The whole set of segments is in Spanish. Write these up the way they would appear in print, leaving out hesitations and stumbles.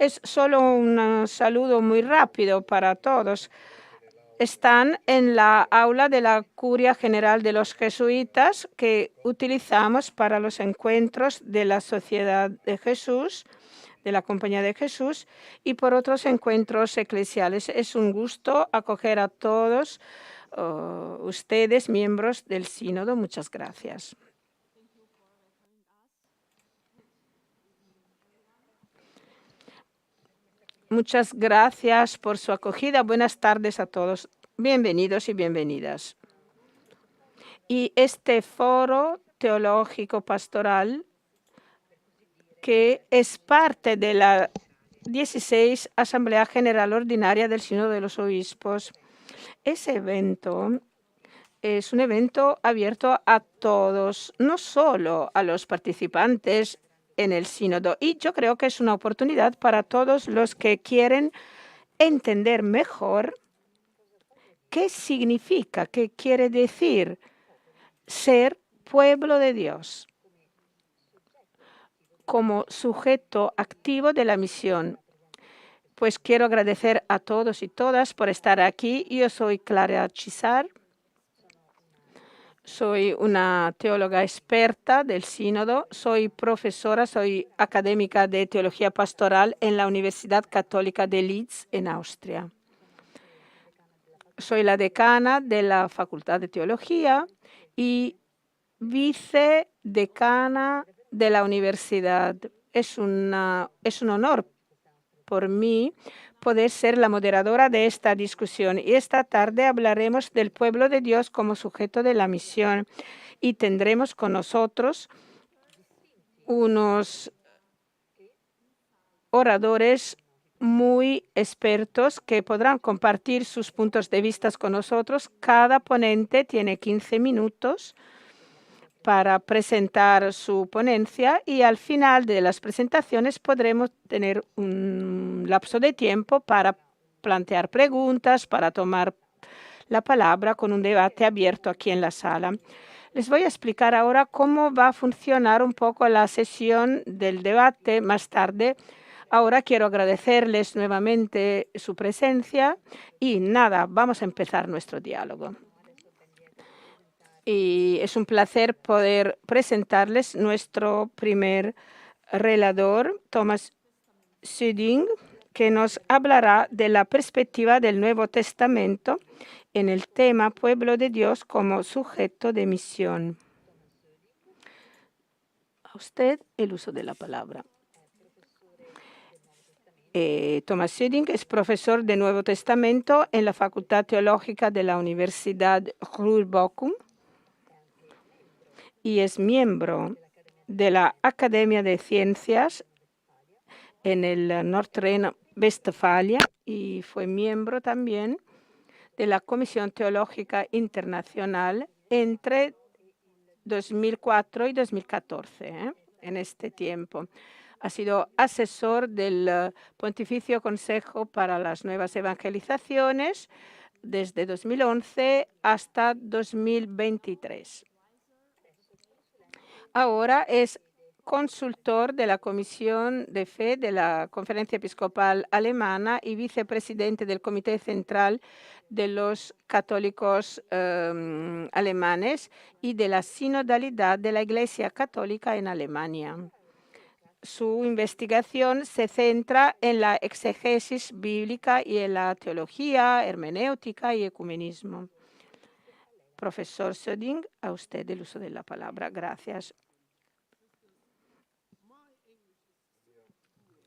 es solo un saludo muy rápido para todos. Están en la aula de la Curia General de los Jesuitas que utilizamos para los encuentros de la Sociedad de Jesús, de la Compañía de Jesús y por otros encuentros eclesiales. Es un gusto acoger a todos ustedes, miembros del Sínodo. Muchas gracias. Muchas gracias por su acogida. Buenas tardes a todos. Bienvenidos y bienvenidas. Y este foro teológico pastoral, que es parte de la 16 Asamblea General Ordinaria del Sínodo de los Obispos. Ese evento es un evento abierto a todos, no solo a los participantes en el sínodo. Y yo creo que es una oportunidad para todos los que quieren entender mejor qué significa, qué quiere decir ser pueblo de Dios como sujeto activo de la misión. Pues quiero agradecer a todos y todas por estar aquí. Yo soy Clara Chisar. Soy una teóloga experta del sínodo, soy profesora, soy académica de teología pastoral en la Universidad Católica de Leeds, en Austria. Soy la decana de la Facultad de Teología y vicedecana de la universidad. Es un honor por mí poder ser la moderadora de esta discusión. Y esta tarde hablaremos del pueblo de Dios como sujeto de la misión y tendremos con nosotros unos oradores muy expertos que podrán compartir sus puntos de vista con nosotros. Cada ponente tiene 15 minutos para presentar su ponencia y al final de las presentaciones podremos tener un lapso de tiempo para plantear preguntas, para tomar la palabra con un debate abierto aquí en la sala. Les voy a explicar ahora cómo va a funcionar un poco la sesión del debate más tarde. Ahora quiero agradecerles nuevamente su presencia y nada, vamos a empezar nuestro diálogo. Y es un placer poder presentarles nuestro primer relator, Thomas Süding, que nos hablará de la perspectiva del Nuevo Testamento en el tema Pueblo de Dios como sujeto de misión. A usted el uso de la palabra. Thomas Süding es profesor de Nuevo Testamento en la Facultad Teológica de la Universidad Ruhr-Bochum y es miembro de la Academia de Ciencias en el Nordrhein-Westfalia y fue miembro también de la Comisión Teológica Internacional entre 2004 y 2014. En este tiempo ha sido asesor del Pontificio Consejo para las Nuevas Evangelizaciones desde 2011 hasta 2023. Ahora es consultor de la Comisión de Fe de la Conferencia Episcopal Alemana y vicepresidente del Comité Central de los Católicos Alemanes y de la Sinodalidad de la Iglesia Católica en Alemania. Su investigación se centra en la exegesis bíblica y en la teología, hermenéutica y ecumenismo. Profesor Süding, a usted el uso de la palabra. Gracias.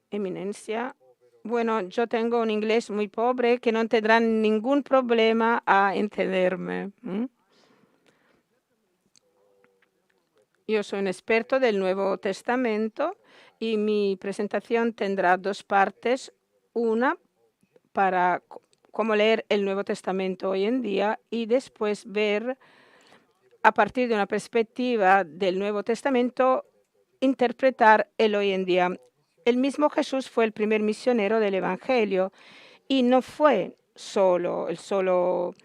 Eminencia. Bueno, yo tengo un inglés muy pobre que no tendrán ningún problema a entenderme. Yo soy un experto del Nuevo Testamento y mi presentación tendrá dos partes. Una para cómo leer el Nuevo Testamento hoy en día y después ver a partir de una perspectiva del Nuevo Testamento interpretar el hoy en día. El mismo Jesús fue el primer misionero del Evangelio y no fue el solo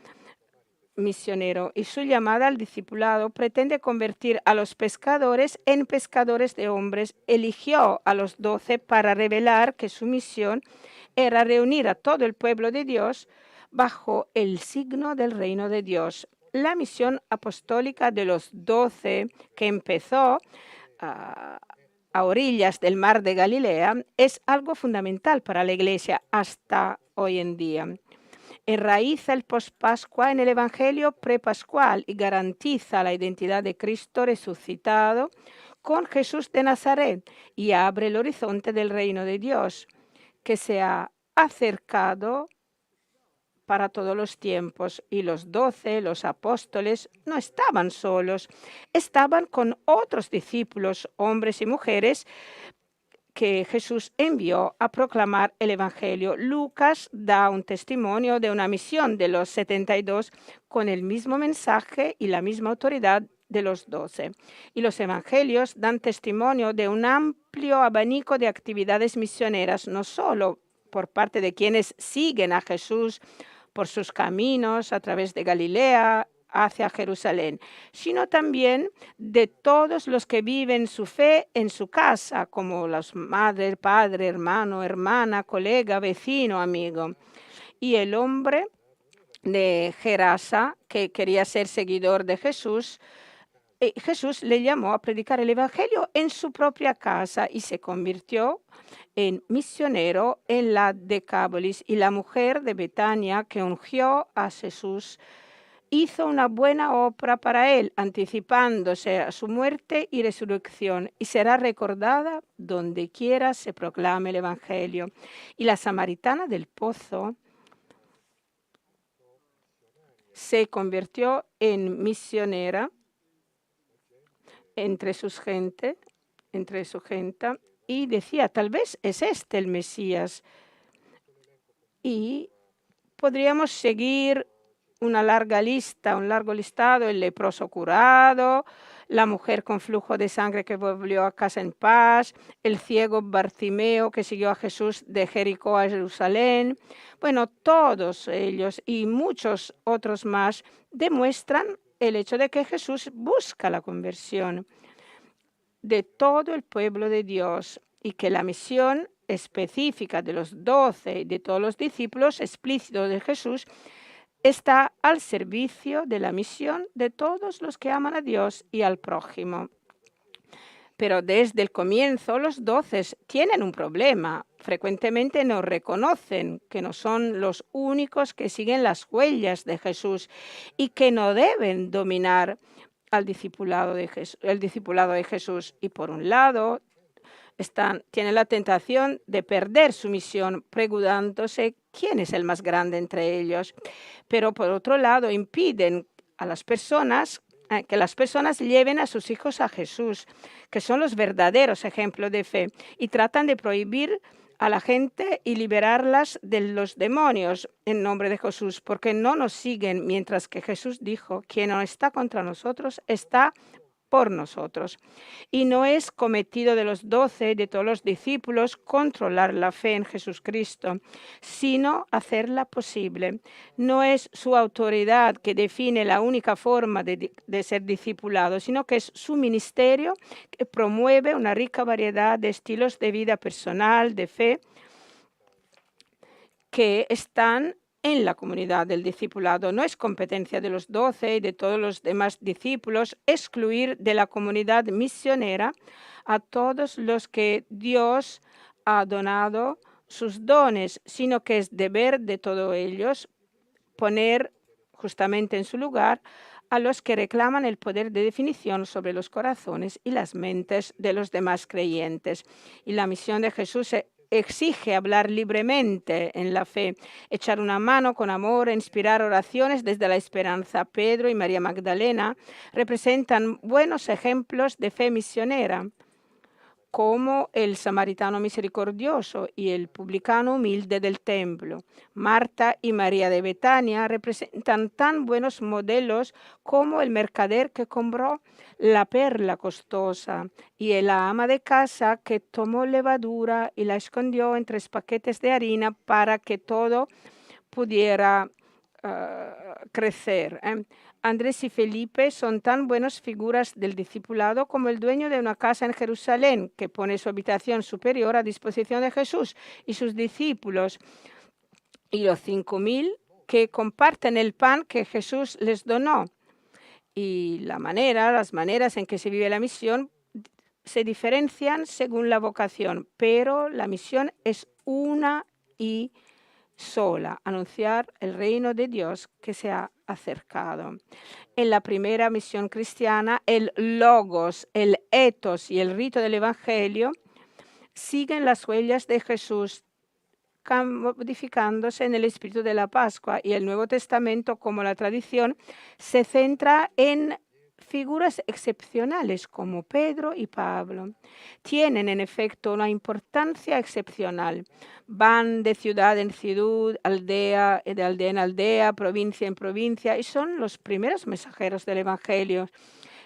misionero y su llamada al discipulado pretende convertir a los pescadores en pescadores de hombres. Eligió a los 12 para revelar que su misión era reunir a todo el pueblo de Dios bajo el signo del reino de Dios. La misión apostólica de los 12, que empezó a orillas del mar de Galilea, es algo fundamental para la Iglesia hasta hoy en día. Enraiza el post-Pascua en el Evangelio prepascual y garantiza la identidad de Cristo resucitado con Jesús de Nazaret y abre el horizonte del reino de Dios, que se ha acercado para todos los tiempos. Y los 12, los apóstoles, no estaban solos, estaban con otros discípulos, hombres y mujeres, que Jesús envió a proclamar el Evangelio. Lucas da un testimonio de una misión de los 72 con el mismo mensaje y la misma autoridad de los 12. Y los Evangelios dan testimonio de un amplio abanico de actividades misioneras, no solo por parte de quienes siguen a Jesús por sus caminos a través de Galilea hacia Jerusalén, sino también de todos los que viven su fe en su casa, como las madre, padre, hermano, hermana, colega, vecino, amigo. Y el hombre de Gerasa, que quería ser seguidor de Jesús, Jesús le llamó a predicar el Evangelio en su propia casa y se convirtió en misionero en la Decápolis. Y la mujer de Betania que ungió a Jesús hizo una buena obra para él, anticipándose a su muerte y resurrección, y será recordada donde quiera se proclame el Evangelio. Y la samaritana del pozo se convirtió en misionera entre su gente, y decía, tal vez es este el Mesías. Y podríamos seguir una larga lista, un largo listado: el leproso curado, la mujer con flujo de sangre que volvió a casa en paz, el ciego Bartimeo que siguió a Jesús de Jericó a Jerusalén. Bueno, todos ellos y muchos otros más demuestran el hecho de que Jesús busca la conversión de todo el pueblo de Dios y que la misión específica de los 12 y de todos los discípulos explícitos de Jesús está al servicio de la misión de todos los que aman a Dios y al prójimo. Pero desde el comienzo los 12 tienen un problema. Frecuentemente no reconocen que no son los únicos que siguen las huellas de Jesús y que no deben dominar al discipulado el discipulado de Jesús. Y por un lado, tienen la tentación de perder su misión preguntándose quién es el más grande entre ellos. Pero por otro lado, impiden a las personas que las personas lleven a sus hijos a Jesús, que son los verdaderos ejemplos de fe, y tratan de prohibir a la gente y liberarlas de los demonios en nombre de Jesús, porque no nos siguen, mientras que Jesús dijo, quien no está contra nosotros está por nosotros. Y no es cometido de los 12, de todos los discípulos, controlar la fe en Jesucristo, sino hacerla posible. No es su autoridad que define la única forma de ser discipulado, sino que es su ministerio que promueve una rica variedad de estilos de vida personal, de fe, que están en la comunidad del discipulado. No es competencia de los 12 y de todos los demás discípulos excluir de la comunidad misionera a todos los que Dios ha donado sus dones, sino que es deber de todos ellos poner justamente en su lugar a los que reclaman el poder de definición sobre los corazones y las mentes de los demás creyentes. Y la misión de Jesús exige hablar libremente en la fe, echar una mano con amor, inspirar oraciones desde la esperanza. Pedro y María Magdalena representan buenos ejemplos de fe misionera, como el samaritano misericordioso y el publicano humilde del templo. Marta y María de Betania representan tan buenos modelos como el mercader que compró la perla costosa y la ama de casa que tomó levadura y la escondió en 3 paquetes de harina para que todo pudiera crecer. Andrés y Felipe son tan buenas figuras del discipulado como el dueño de una casa en Jerusalén, que pone su habitación superior a disposición de Jesús y sus discípulos, y los 5.000 que comparten el pan que Jesús les donó. Y las maneras en que se vive la misión se diferencian según la vocación, pero la misión es una y sola: anunciar el reino de Dios que se ha acercado. En la primera misión cristiana, el logos, el ethos y el rito del evangelio siguen las huellas de Jesús, modificándose en el espíritu de la Pascua, y el Nuevo Testamento, como la tradición, se centra en figuras excepcionales como Pedro y Pablo. Tienen en efecto una importancia excepcional. Van de ciudad en ciudad, aldea, de aldea en aldea, provincia en provincia, y son los primeros mensajeros del Evangelio.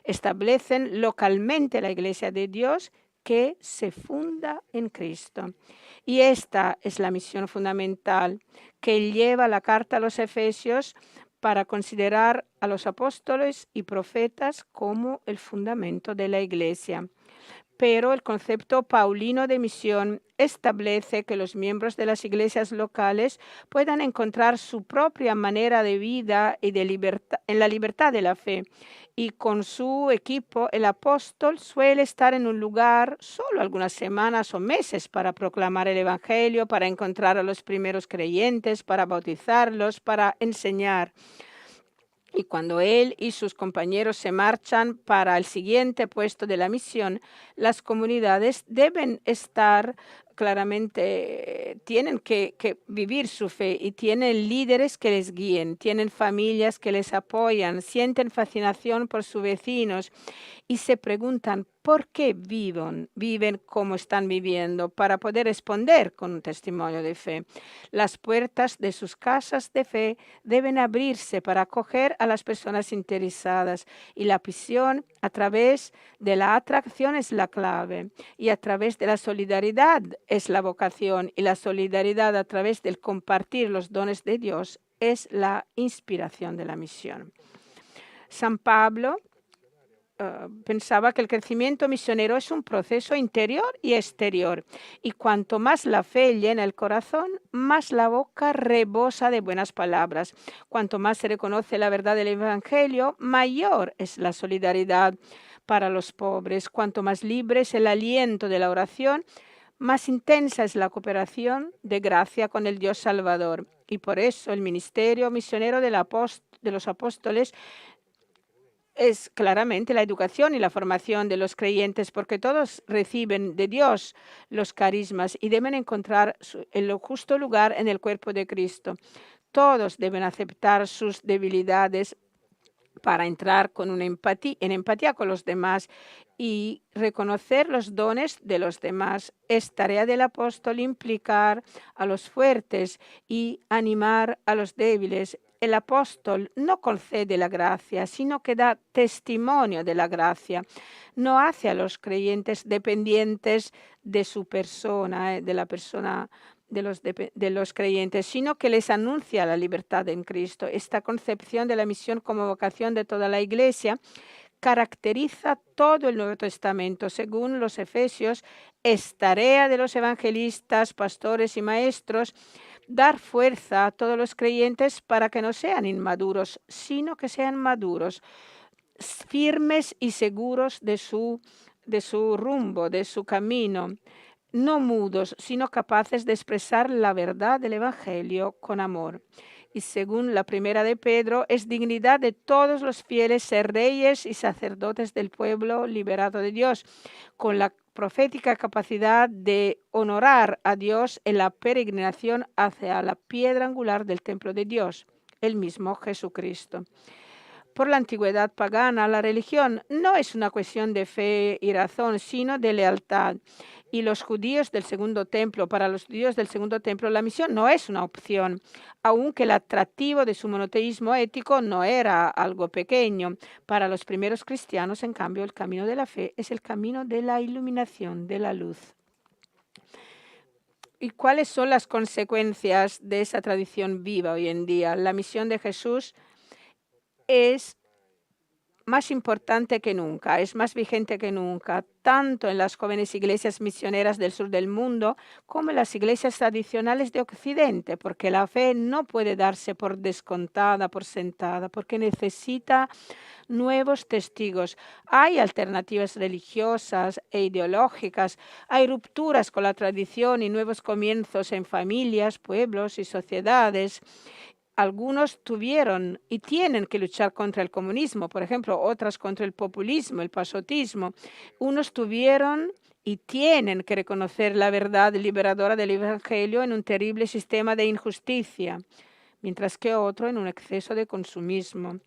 Establecen localmente la Iglesia de Dios, que se funda en Cristo. Y esta es la misión fundamental que lleva la carta a los Efesios para considerar a los apóstoles y profetas como el fundamento de la Iglesia. Pero el concepto paulino de misión establece que los miembros de las iglesias locales puedan encontrar su propia manera de vida y de libertad, en la libertad de la fe. Y con su equipo, el apóstol suele estar en un lugar solo algunas semanas o meses para proclamar el Evangelio, para encontrar a los primeros creyentes, para bautizarlos, para enseñar. Y cuando él y sus compañeros se marchan para el siguiente puesto de la misión, las comunidades deben estar claramente, tienen que vivir su fe, y tienen líderes que les guíen, tienen familias que les apoyan, sienten fascinación por sus vecinos y se preguntan por qué viven como están viviendo, para poder responder con un testimonio de fe. Las puertas de sus casas de fe deben abrirse para acoger a las personas interesadas, y la visión a través de la atracción es la clave, y a través de la solidaridad es la vocación, y la solidaridad a través del compartir los dones de Dios es la inspiración de la misión. San Pablo pensaba que el crecimiento misionero es un proceso interior y exterior, y cuanto más la fe llena el corazón, más la boca rebosa de buenas palabras. Cuanto más se reconoce la verdad del Evangelio, mayor es la solidaridad para los pobres. Cuanto más libre es el aliento de la oración, más intensa es la cooperación de gracia con el Dios Salvador. Y por eso el ministerio misionero de los apóstoles es claramente la educación y la formación de los creyentes, porque todos reciben de Dios los carismas y deben encontrar el justo lugar en el cuerpo de Cristo. Todos deben aceptar sus debilidades para entrar en empatía con los demás y reconocer los dones de los demás. Es tarea del apóstol implicar a los fuertes y animar a los débiles. El apóstol no concede la gracia, sino que da testimonio de la gracia. No hace a los creyentes dependientes de su persona, de la persona de los creyentes, sino que les anuncia la libertad en Cristo. Esta concepción de la misión como vocación de toda la Iglesia caracteriza todo el Nuevo Testamento. Según los Efesios, es tarea de los evangelistas, pastores y maestros dar fuerza a todos los creyentes para que no sean inmaduros, sino que sean maduros, firmes y seguros de su rumbo, de su camino, no mudos, sino capaces de expresar la verdad del Evangelio con amor. Y según la primera de Pedro, es dignidad de todos los fieles ser reyes y sacerdotes del pueblo liberado de Dios, con la profética capacidad de honorar a Dios en la peregrinación hacia la piedra angular del templo de Dios, el mismo Jesucristo. Por la antigüedad pagana, la religión no es una cuestión de fe y razón, sino de lealtad. Y para los judíos del Segundo Templo, la misión no es una opción, aunque el atractivo de su monoteísmo ético no era algo pequeño. Para los primeros cristianos, en cambio, el camino de la fe es el camino de la iluminación, de la luz. ¿Y cuáles son las consecuencias de esa tradición viva hoy en día? La misión de Jesús es más importante que nunca, es más vigente que nunca, tanto en las jóvenes iglesias misioneras del sur del mundo como en las iglesias tradicionales de Occidente, porque la fe no puede darse por descontada, por sentada, porque necesita nuevos testigos. Hay alternativas religiosas e ideológicas, hay rupturas con la tradición y nuevos comienzos en familias, pueblos y sociedades. Algunos tuvieron y tienen que luchar contra el comunismo, por ejemplo, otras contra el populismo, el pasotismo. Unos tuvieron y tienen que reconocer la verdad liberadora del Evangelio en un terrible sistema de injusticia, mientras que otro en un exceso de consumismo.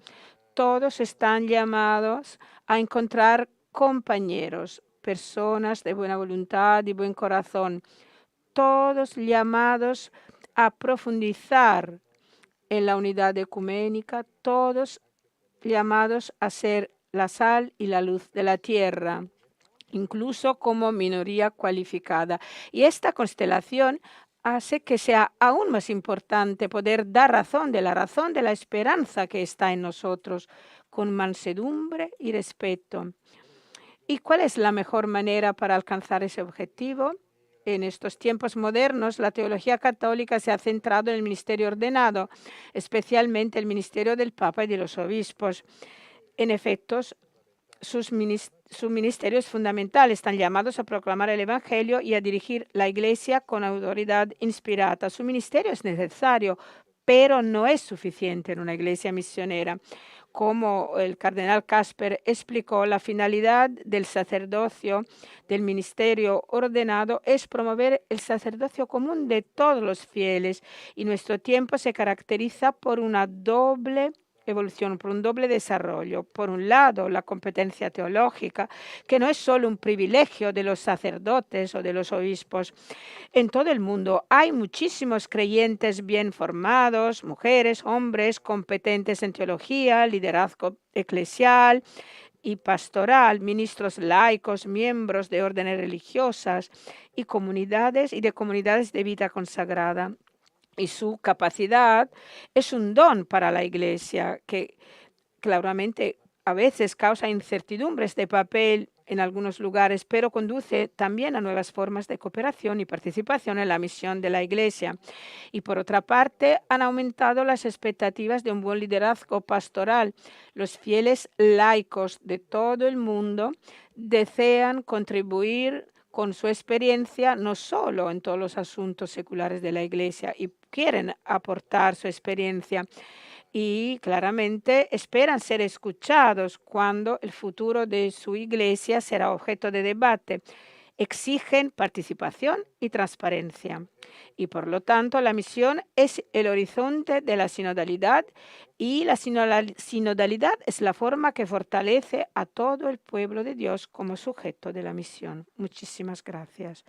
Todos están llamados a encontrar compañeros, personas de buena voluntad y buen corazón, todos llamados a profundizar en la unidad ecuménica, todos llamados a ser la sal y la luz de la tierra, incluso como minoría cualificada. Y esta constelación hace que sea aún más importante poder dar razón de la esperanza que está en nosotros, con mansedumbre y respeto. ¿Y cuál es la mejor manera para alcanzar ese objetivo? En estos tiempos modernos, la teología católica se ha centrado en el ministerio ordenado, especialmente el ministerio del Papa y de los obispos. En efecto, su ministerio es fundamental. Están llamados a proclamar el Evangelio y a dirigir la Iglesia con autoridad inspirada. Su ministerio es necesario, pero no es suficiente en una iglesia misionera. Como el cardenal Casper explicó, la finalidad del sacerdocio, del ministerio ordenado, es promover el sacerdocio común de todos los fieles. Y nuestro tiempo se caracteriza por una doble evolución, por un doble desarrollo. Por un lado, la competencia teológica, que no es solo un privilegio de los sacerdotes o de los obispos. En todo el mundo hay muchísimos creyentes bien formados, mujeres, hombres, competentes en teología, liderazgo eclesial y pastoral, ministros laicos, miembros de órdenes religiosas y de comunidades de vida consagrada. Y su capacidad es un don para la Iglesia que claramente a veces causa incertidumbres de papel en algunos lugares, pero conduce también a nuevas formas de cooperación y participación en la misión de la Iglesia. Y por otra parte, han aumentado las expectativas de un buen liderazgo pastoral. Los fieles laicos de todo el mundo desean contribuir con su experiencia, no solo en todos los asuntos seculares de la Iglesia, y quieren aportar su experiencia y claramente esperan ser escuchados cuando el futuro de su iglesia será objeto de debate. Exigen participación y transparencia. Y por lo tanto, la misión es el horizonte de la sinodalidad y la sinodalidad es la forma que fortalece a todo el pueblo de Dios como sujeto de la misión. Muchísimas gracias.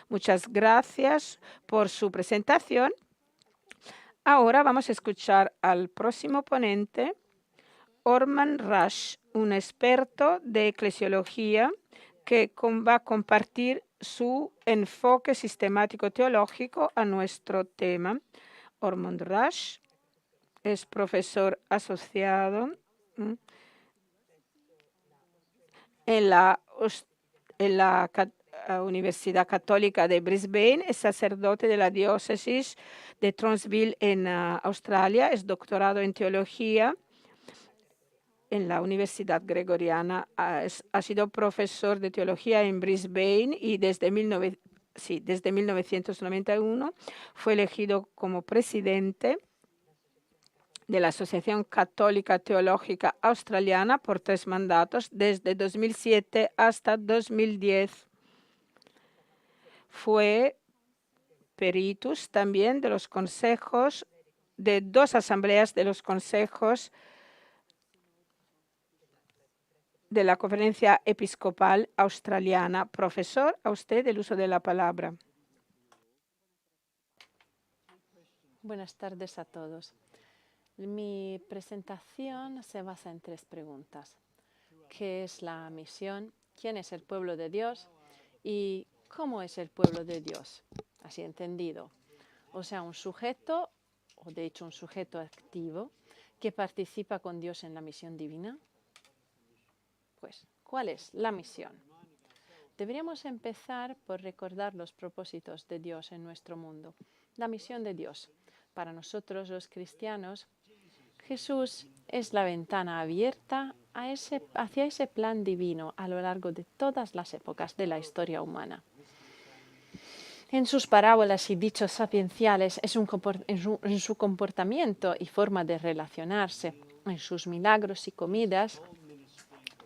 Muchas gracias por su presentación. Ahora vamos a escuchar al próximo ponente, Orman Rush, un experto de eclesiología que va a compartir su enfoque sistemático teológico a nuestro tema. Ormond Rush es profesor asociado en la Universidad Católica de Brisbane, es sacerdote de la diócesis de Townsville en Australia, es doctorado en teología en la Universidad Gregoriana, ha sido profesor de teología en Brisbane y desde 1991 fue elegido como presidente de la Asociación Católica Teológica Australiana por 3 mandatos, desde 2007 hasta 2010. Fue peritus también de los consejos, de 2 asambleas de los consejos de la Conferencia Episcopal Australiana. Profesor, a usted el uso de la palabra. Buenas tardes a todos. Mi presentación se basa en 3 preguntas. qué es la misión, quién es el pueblo de Dios y cómo es el pueblo de Dios, así entendido. O sea, un sujeto, o de hecho un sujeto activo, que participa con Dios en la misión divina. Pues, ¿cuál es la misión? Deberíamos empezar por recordar los propósitos de Dios en nuestro mundo. La misión de Dios. Para nosotros los cristianos, Jesús es la ventana abierta hacia ese plan divino a lo largo de todas las épocas de la historia humana. En sus parábolas y dichos sapienciales, en su comportamiento y forma de relacionarse, en sus milagros y comidas,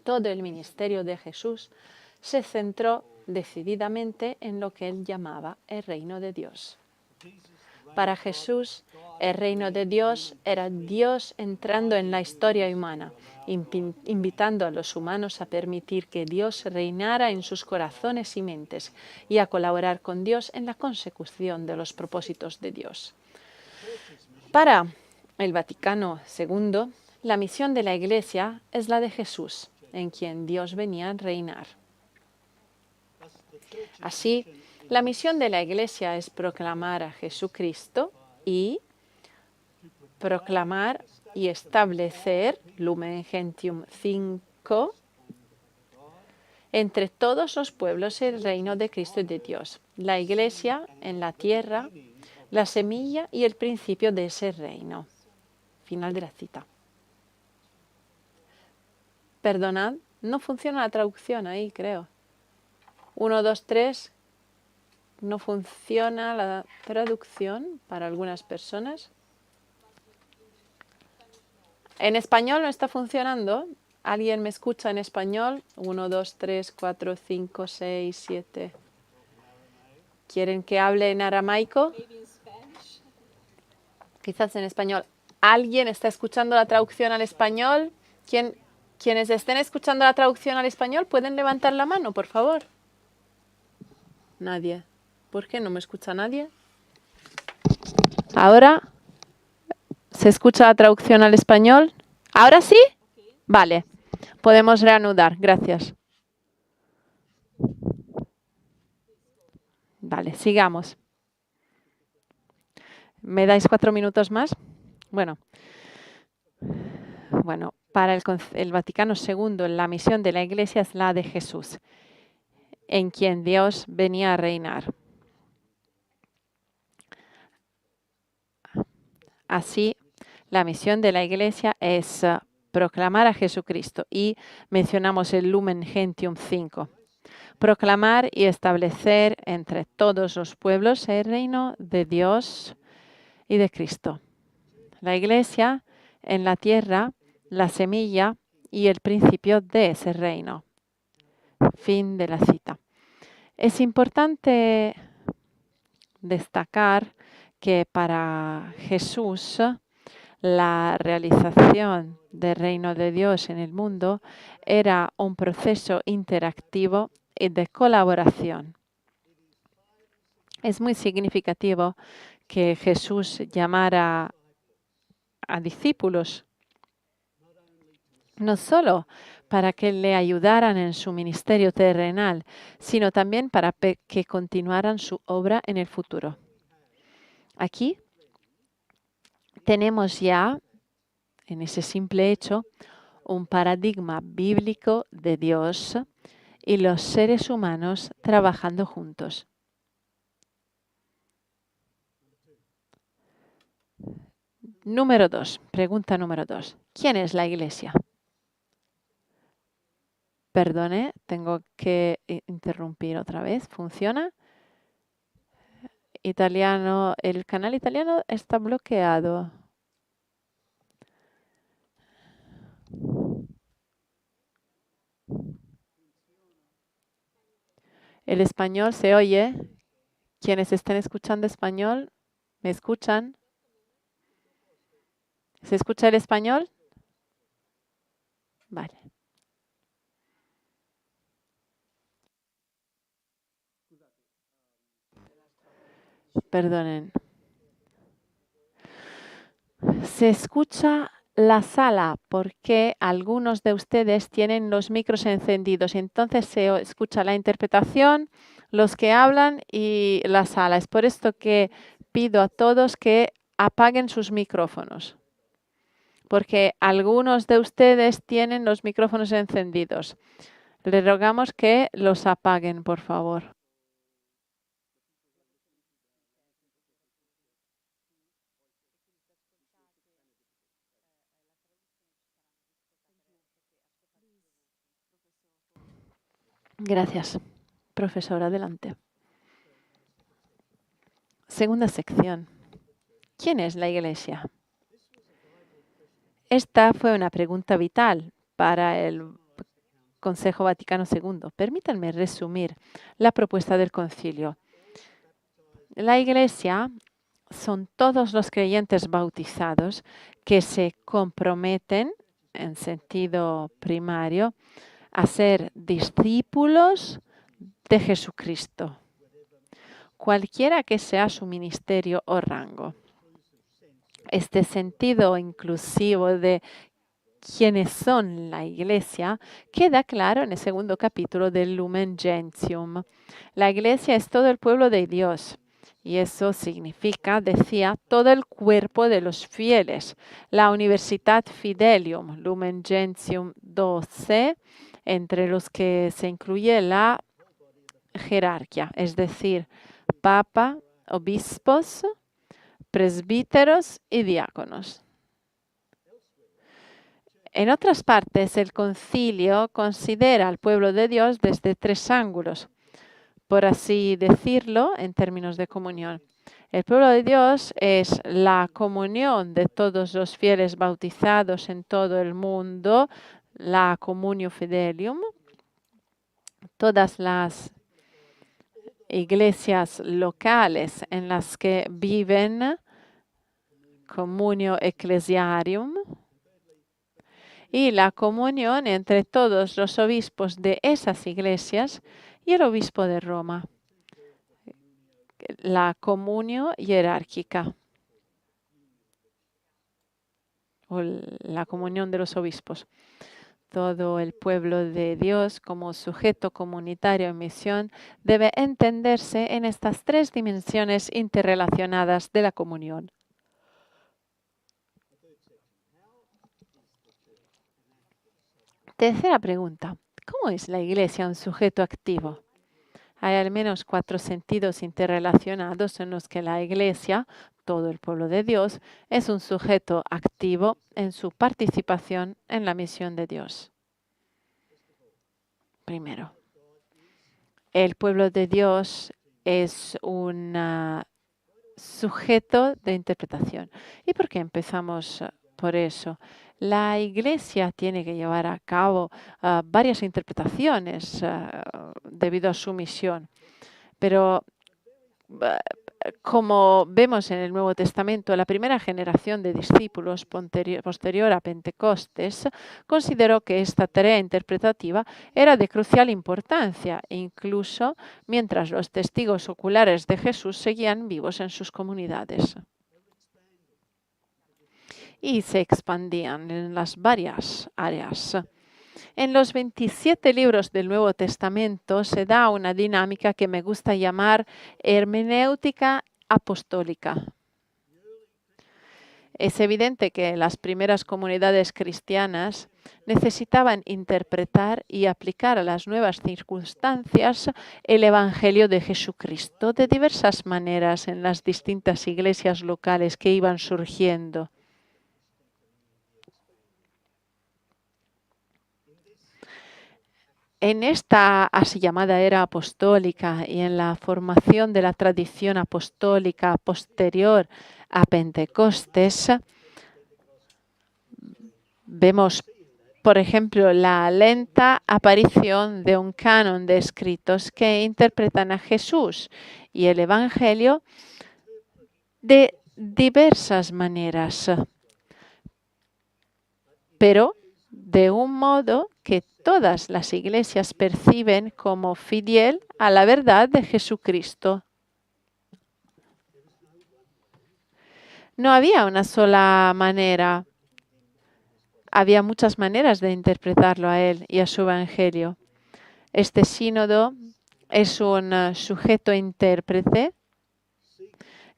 todo el ministerio de Jesús se centró decididamente en lo que él llamaba el reino de Dios. Para Jesús, el reino de Dios era Dios entrando en la historia humana, invitando a los humanos a permitir que Dios reinara en sus corazones y mentes y a colaborar con Dios en la consecución de los propósitos de Dios. Para el Vaticano II, la misión de la Iglesia es la de Jesús, en quien Dios venía a reinar. Así, la misión de la Iglesia es proclamar a Jesucristo y proclamar y establecer, Lumen Gentium 5, entre todos los pueblos el reino de Cristo y de Dios. La Iglesia en la tierra, la semilla y el principio de ese reino. Final de la cita. Perdonad, no funciona la traducción ahí, creo. 1, 2, 3. No funciona la traducción para algunas personas. En español no está funcionando. ¿Alguien me escucha en español? 1, 2, 3, 4, 5, 6, 7. ¿Quieren que hable en aramaico? Quizás en español. ¿Alguien está escuchando la traducción al español? Quienes estén escuchando la traducción al español, ¿pueden levantar la mano, por favor? Nadie. ¿Por qué no me escucha nadie? ¿Ahora se escucha la traducción al español? ¿Ahora sí? Vale. Podemos reanudar. Gracias. Vale, sigamos. ¿Me dais 4 minutos más? Bueno, para el Vaticano II, la misión de la Iglesia es la de Jesús, en quien Dios venía a reinar. Así, la misión de la Iglesia es proclamar a Jesucristo y mencionamos el Lumen Gentium 5. Proclamar y establecer entre todos los pueblos el reino de Dios y de Cristo. La Iglesia en la tierra, la semilla y el principio de ese reino. Fin de la cita. Es importante destacar que para Jesús la realización del reino de Dios en el mundo era un proceso interactivo y de colaboración. Es muy significativo que Jesús llamara a discípulos, no solo para que le ayudaran en su ministerio terrenal, sino también para que continuaran su obra en el futuro. Aquí tenemos ya, en ese simple hecho, un paradigma bíblico de Dios y los seres humanos trabajando juntos. Pregunta número 2. ¿Quién es la Iglesia? Perdone, tengo que interrumpir otra vez. ¿Funciona? Italiano, el canal italiano está bloqueado. El español se oye. Quienes estén escuchando español, ¿me escuchan? ¿Se escucha el español? Vale. Perdonen. Se escucha la sala, porque algunos de ustedes tienen los micros encendidos. Entonces se escucha la interpretación, los que hablan y la sala. Es por esto que pido a todos que apaguen sus micrófonos, porque algunos de ustedes tienen los micrófonos encendidos. Les rogamos que los apaguen, por favor. Gracias. Profesor, adelante. Segunda sección. ¿Quién es la Iglesia? Esta fue una pregunta vital para el Consejo Vaticano II. Permítanme resumir la propuesta del concilio. La Iglesia son todos los creyentes bautizados que se comprometen, en sentido primario, a ser discípulos de Jesucristo, cualquiera que sea su ministerio o rango. Este sentido inclusivo de quiénes son la Iglesia queda claro en el segundo capítulo del Lumen Gentium. La Iglesia es todo el pueblo de Dios. Y eso significa, decía, todo el cuerpo de los fieles. La Universitat Fidelium, Lumen Gentium 12, entre los que se incluye la jerarquía, es decir, papa, obispos, presbíteros y diáconos. En otras partes, el concilio considera al pueblo de Dios desde tres ángulos, por así decirlo, en términos de comunión. El pueblo de Dios es la comunión de todos los fieles bautizados en todo el mundo, la Communio Fidelium, todas las iglesias locales en las que viven, Communio Ecclesiarium, y la comunión entre todos los obispos de esas iglesias y el obispo de Roma, la comunio jerárquica o la comunión de los obispos. Todo el pueblo de Dios como sujeto comunitario en misión debe entenderse en estas tres dimensiones interrelacionadas de la comunión. Tercera pregunta. ¿Cómo es la Iglesia un sujeto activo? Hay al menos 4 sentidos interrelacionados en los que la Iglesia, todo el pueblo de Dios, es un sujeto activo en su participación en la misión de Dios. Primero, el pueblo de Dios es un sujeto de interpretación. ¿Y por qué empezamos por eso? La Iglesia tiene que llevar a cabo varias interpretaciones debido a su misión. Pero como vemos en el Nuevo Testamento, la primera generación de discípulos posterior a Pentecostés consideró que esta tarea interpretativa era de crucial importancia, incluso mientras los testigos oculares de Jesús seguían vivos en sus comunidades. Y se expandían en las varias áreas. En los 27 libros del Nuevo Testamento se da una dinámica que me gusta llamar hermenéutica apostólica. Es evidente que las primeras comunidades cristianas necesitaban interpretar y aplicar a las nuevas circunstancias el Evangelio de Jesucristo de diversas maneras en las distintas iglesias locales que iban surgiendo. En esta así llamada era apostólica y en la formación de la tradición apostólica posterior a Pentecostés, vemos, por ejemplo, la lenta aparición de un canon de escritos que interpretan a Jesús y el Evangelio de diversas maneras, pero de un modo que todas las iglesias perciben como fiel a la verdad de Jesucristo. No había una sola manera Había muchas maneras de interpretarlo a él y a su evangelio. Este sínodo es un sujeto intérprete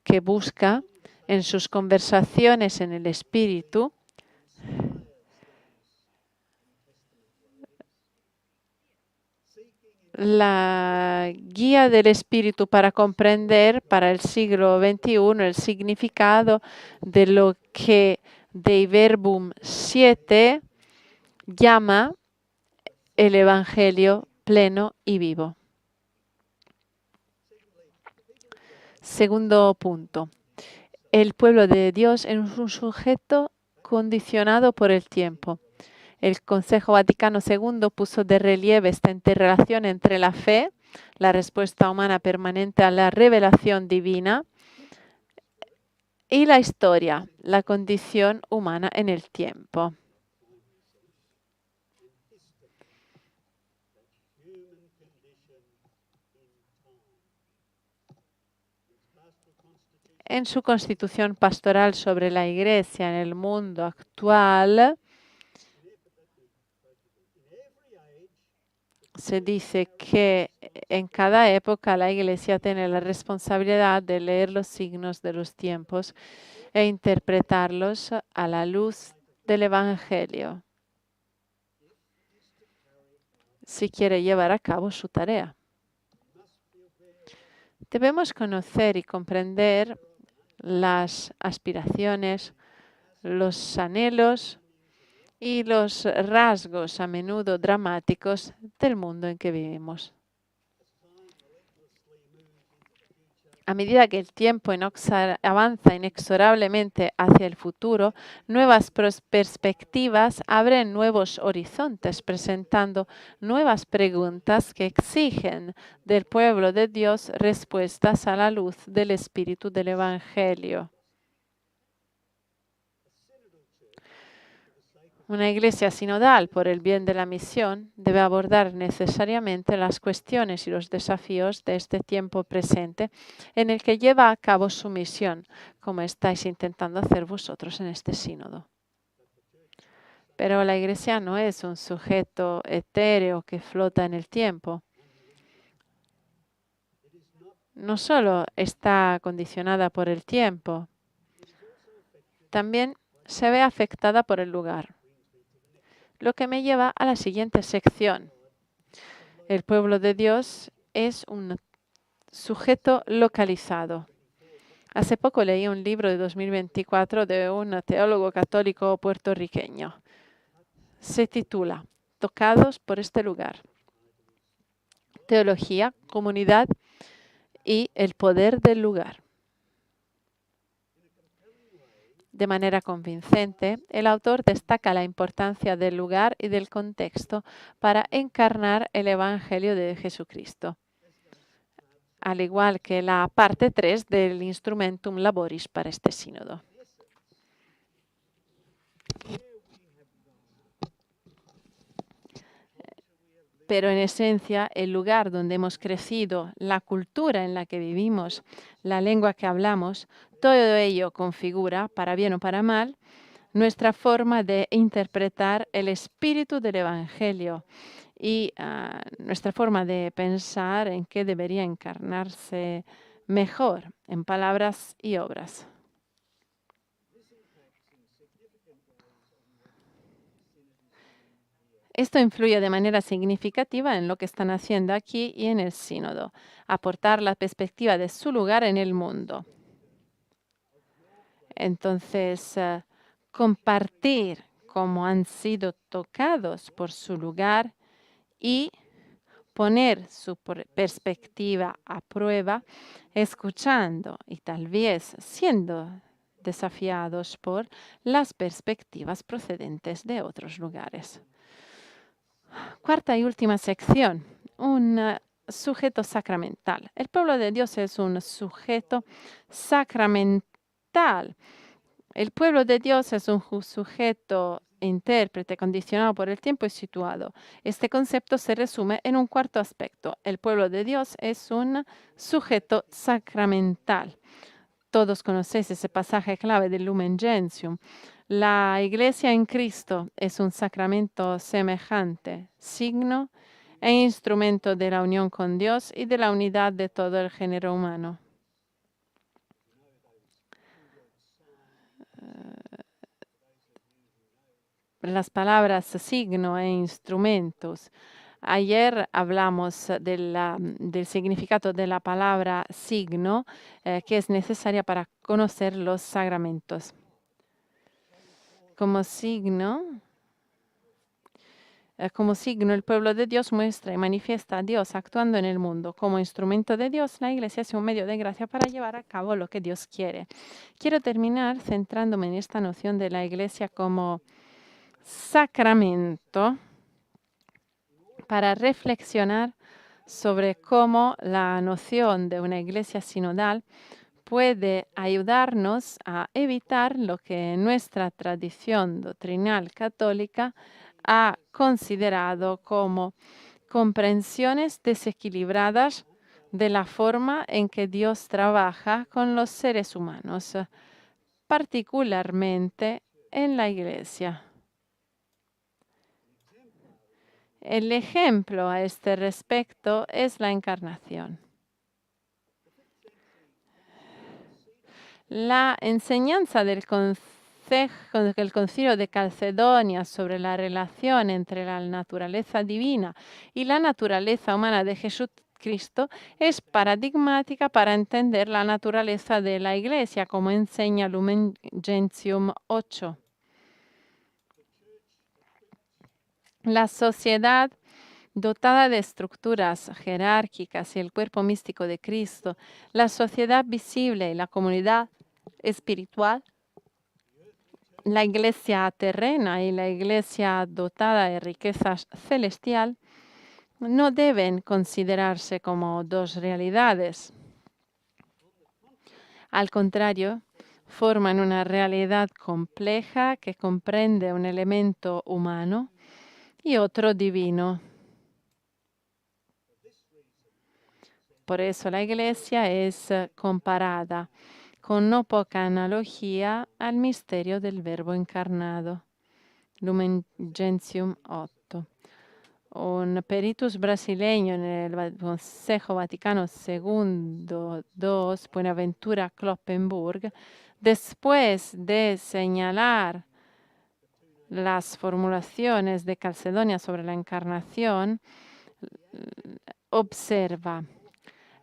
que busca en sus conversaciones en el Espíritu la guía del Espíritu para comprender para el siglo XXI el significado de lo que Dei Verbum 7 llama el Evangelio pleno y vivo. Segundo punto. El pueblo de Dios es un sujeto condicionado por el tiempo. El Consejo Vaticano II puso de relieve esta interrelación entre la fe, la respuesta humana permanente a la revelación divina, y la historia, la condición humana en el tiempo. En su constitución pastoral sobre la Iglesia en el mundo actual, se dice que en cada época la Iglesia tiene la responsabilidad de leer los signos de los tiempos e interpretarlos a la luz del Evangelio, si quiere llevar a cabo su tarea. Debemos conocer y comprender las aspiraciones, los anhelos y los rasgos a menudo dramáticos del mundo en que vivimos. A medida que el tiempo avanza inexorablemente hacia el futuro, nuevas perspectivas abren nuevos horizontes, presentando nuevas preguntas que exigen del pueblo de Dios respuestas a la luz del Espíritu del Evangelio. Una iglesia sinodal, por el bien de la misión, debe abordar necesariamente las cuestiones y los desafíos de este tiempo presente en el que lleva a cabo su misión, como estáis intentando hacer vosotros en este sínodo. Pero la iglesia no es un sujeto etéreo que flota en el tiempo. No solo está condicionada por el tiempo, también se ve afectada por el lugar. Lo que me lleva a la siguiente sección. El pueblo de Dios es un sujeto localizado. Hace poco leí un libro de 2024 de un teólogo católico puertorriqueño. Se titula Tocados por este lugar. Teología, comunidad y el poder del lugar. De manera convincente, el autor destaca la importancia del lugar y del contexto para encarnar el Evangelio de Jesucristo, al igual que la parte 3 del Instrumentum Laboris para este sínodo. Pero en esencia, el lugar donde hemos crecido, la cultura en la que vivimos, la lengua que hablamos, todo ello configura, para bien o para mal, nuestra forma de interpretar el espíritu del Evangelio y nuestra forma de pensar en qué debería encarnarse mejor en palabras y obras. Esto influye de manera significativa en lo que están haciendo aquí y en el sínodo, aportar la perspectiva de su lugar en el mundo. Entonces, compartir cómo han sido tocados por su lugar y poner su perspectiva a prueba, escuchando y tal vez siendo desafiados por las perspectivas procedentes de otros lugares. Cuarta y última sección, un sujeto sacramental. El pueblo de Dios es un sujeto sacramental. El pueblo de Dios es un sujeto intérprete, condicionado por el tiempo y situado. Este concepto se resume en un cuarto aspecto. El pueblo de Dios es un sujeto sacramental. Todos conocéis ese pasaje clave del Lumen Gentium. La Iglesia en Cristo es un sacramento semejante, signo e instrumento de la unión con Dios y de la unidad de todo el género humano. Las palabras signo e instrumentos. Ayer hablamos del significado de la palabra signo, que es necesaria para conocer los sacramentos. Como signo, el pueblo de Dios muestra y manifiesta a Dios actuando en el mundo. Como instrumento de Dios, la Iglesia es un medio de gracia para llevar a cabo lo que Dios quiere. Quiero terminar centrándome en esta noción de la Iglesia como sacramento para reflexionar sobre cómo la noción de una Iglesia sinodal puede ayudarnos a evitar lo que nuestra tradición doctrinal católica ha considerado como comprensiones desequilibradas de la forma en que Dios trabaja con los seres humanos, particularmente en la Iglesia. El ejemplo a este respecto es la encarnación. La enseñanza del Concilio de Calcedonia sobre la relación entre la naturaleza divina y la naturaleza humana de Jesucristo es paradigmática para entender la naturaleza de la Iglesia, como enseña Lumen Gentium 8. La sociedad dotada de estructuras jerárquicas y el cuerpo místico de Cristo, la sociedad visible y la comunidad espiritual, la iglesia terrena y la iglesia dotada de riquezas celestial, no deben considerarse como dos realidades. Al contrario, forman una realidad compleja que comprende un elemento humano y otro divino. Por eso la Iglesia es comparada con no poca analogía al misterio del Verbo encarnado. Lumen Gentium 8. Un peritus brasileño en el Consejo Vaticano II, Buenaventura Kloppenburg, después de señalar las formulaciones de Calcedonia sobre la encarnación, observa: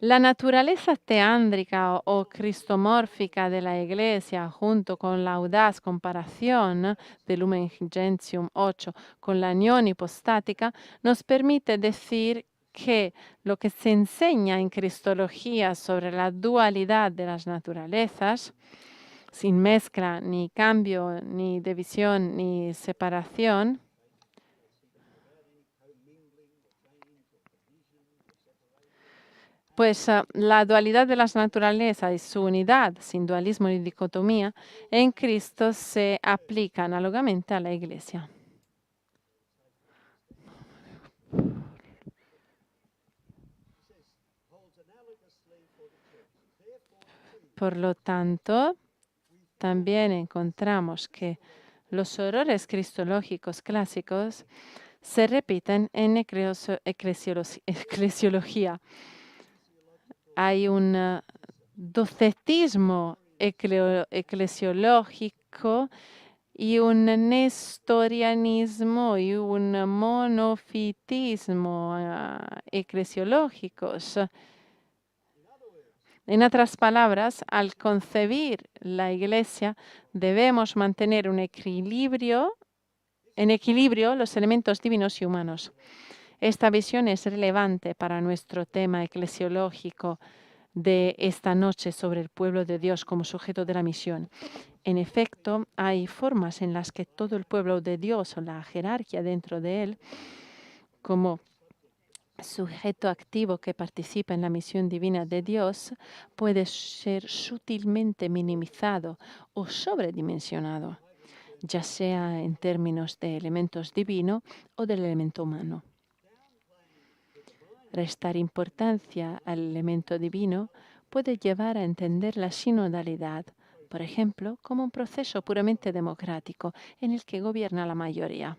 la naturaleza teándrica o cristomórfica de la Iglesia, junto con la audaz comparación de Lumen Gentium 8 con la unión hipostática, nos permite decir que lo que se enseña en Cristología sobre la dualidad de las naturalezas, sin mezcla, ni cambio, ni división, ni separación, pues la dualidad de las naturalezas y su unidad, sin dualismo ni dicotomía, en Cristo se aplica análogamente a la Iglesia. Por lo tanto, también encontramos que los horrores cristológicos clásicos se repiten en eclesiología. Hay un docetismo eclesiológico y un nestorianismo y un monofitismo eclesiológicos. En otras palabras, al concebir la Iglesia, debemos mantener en equilibrio los elementos divinos y humanos. Esta visión es relevante para nuestro tema eclesiológico de esta noche sobre el pueblo de Dios como sujeto de la misión. En efecto, hay formas en las que todo el pueblo de Dios o la jerarquía dentro de él, como sujeto activo que participa en la misión divina de Dios, puede ser sutilmente minimizado o sobredimensionado, ya sea en términos de elementos divinos o del elemento humano. Restar importancia al elemento divino puede llevar a entender la sinodalidad por ejemplo, como un proceso puramente democrático en el que gobierna la mayoría.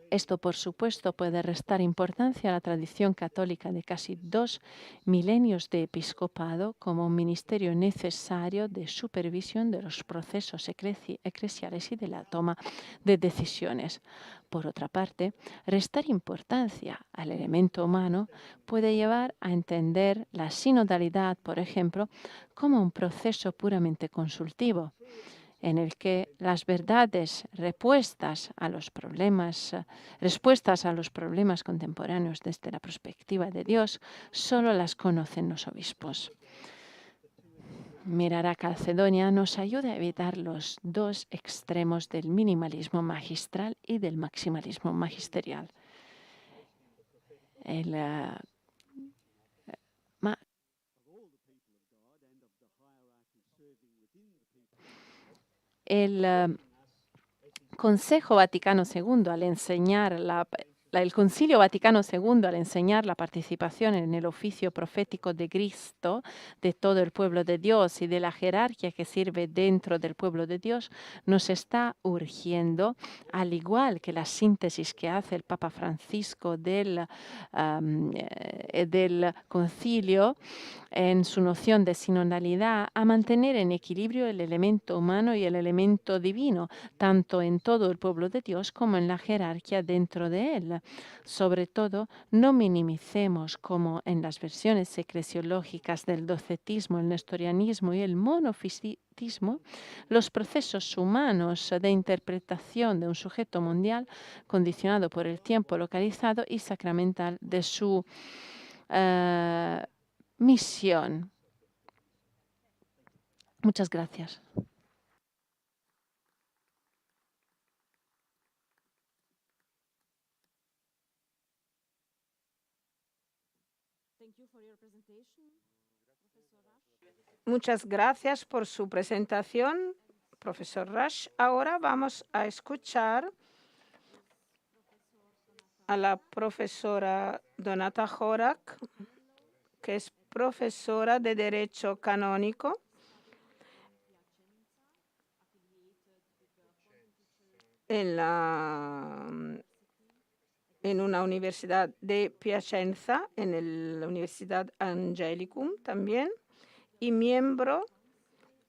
Esto, por supuesto, puede restar importancia a la tradición católica de casi 2 milenios de episcopado como un ministerio necesario de supervisión de los procesos eclesiales y de la toma de decisiones. Por otra parte, restar importancia al elemento humano puede llevar a entender la sinodalidad, por ejemplo, como un proceso puramente consultivo en el que las verdades respuestas a los problemas contemporáneos desde la perspectiva de Dios, solo las conocen los obispos. Mirar a Calcedonia nos ayuda a evitar los dos extremos del minimalismo magistral y del maximalismo magisterial. El Consejo Vaticano II, el Concilio Vaticano II, al enseñar la participación en el oficio profético de Cristo, de todo el pueblo de Dios y de la jerarquía que sirve dentro del pueblo de Dios, nos está urgiendo, al igual que la síntesis que hace el Papa Francisco del concilio, en su noción de sinodalidad, a mantener en equilibrio el elemento humano y el elemento divino, tanto en todo el pueblo de Dios como en la jerarquía dentro de él. Sobre todo, no minimicemos, como en las versiones eclesiológicas del docetismo, el nestorianismo y el monofisitismo, los procesos humanos de interpretación de un sujeto mundial condicionado por el tiempo localizado y sacramental de su misión. Muchas gracias. Muchas gracias por su presentación, profesor Rush. Ahora vamos a escuchar a la profesora Donata Horak, que es profesora de Derecho Canónico en una universidad de Piacenza, en la Universidad Angelicum también, y miembro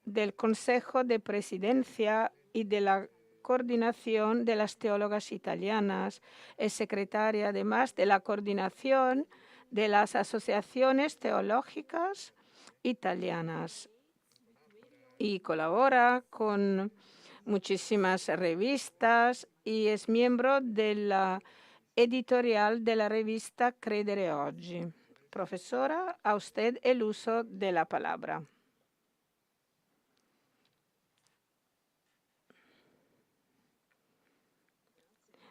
del Consejo de Presidencia y de la Coordinación de las Teólogas Italianas. Es secretaria, además, de la Coordinación de las Asociaciones Teológicas Italianas y colabora con muchísimas revistas y es miembro de la editorial de la revista Credere Oggi. Profesora, a usted el uso de la palabra.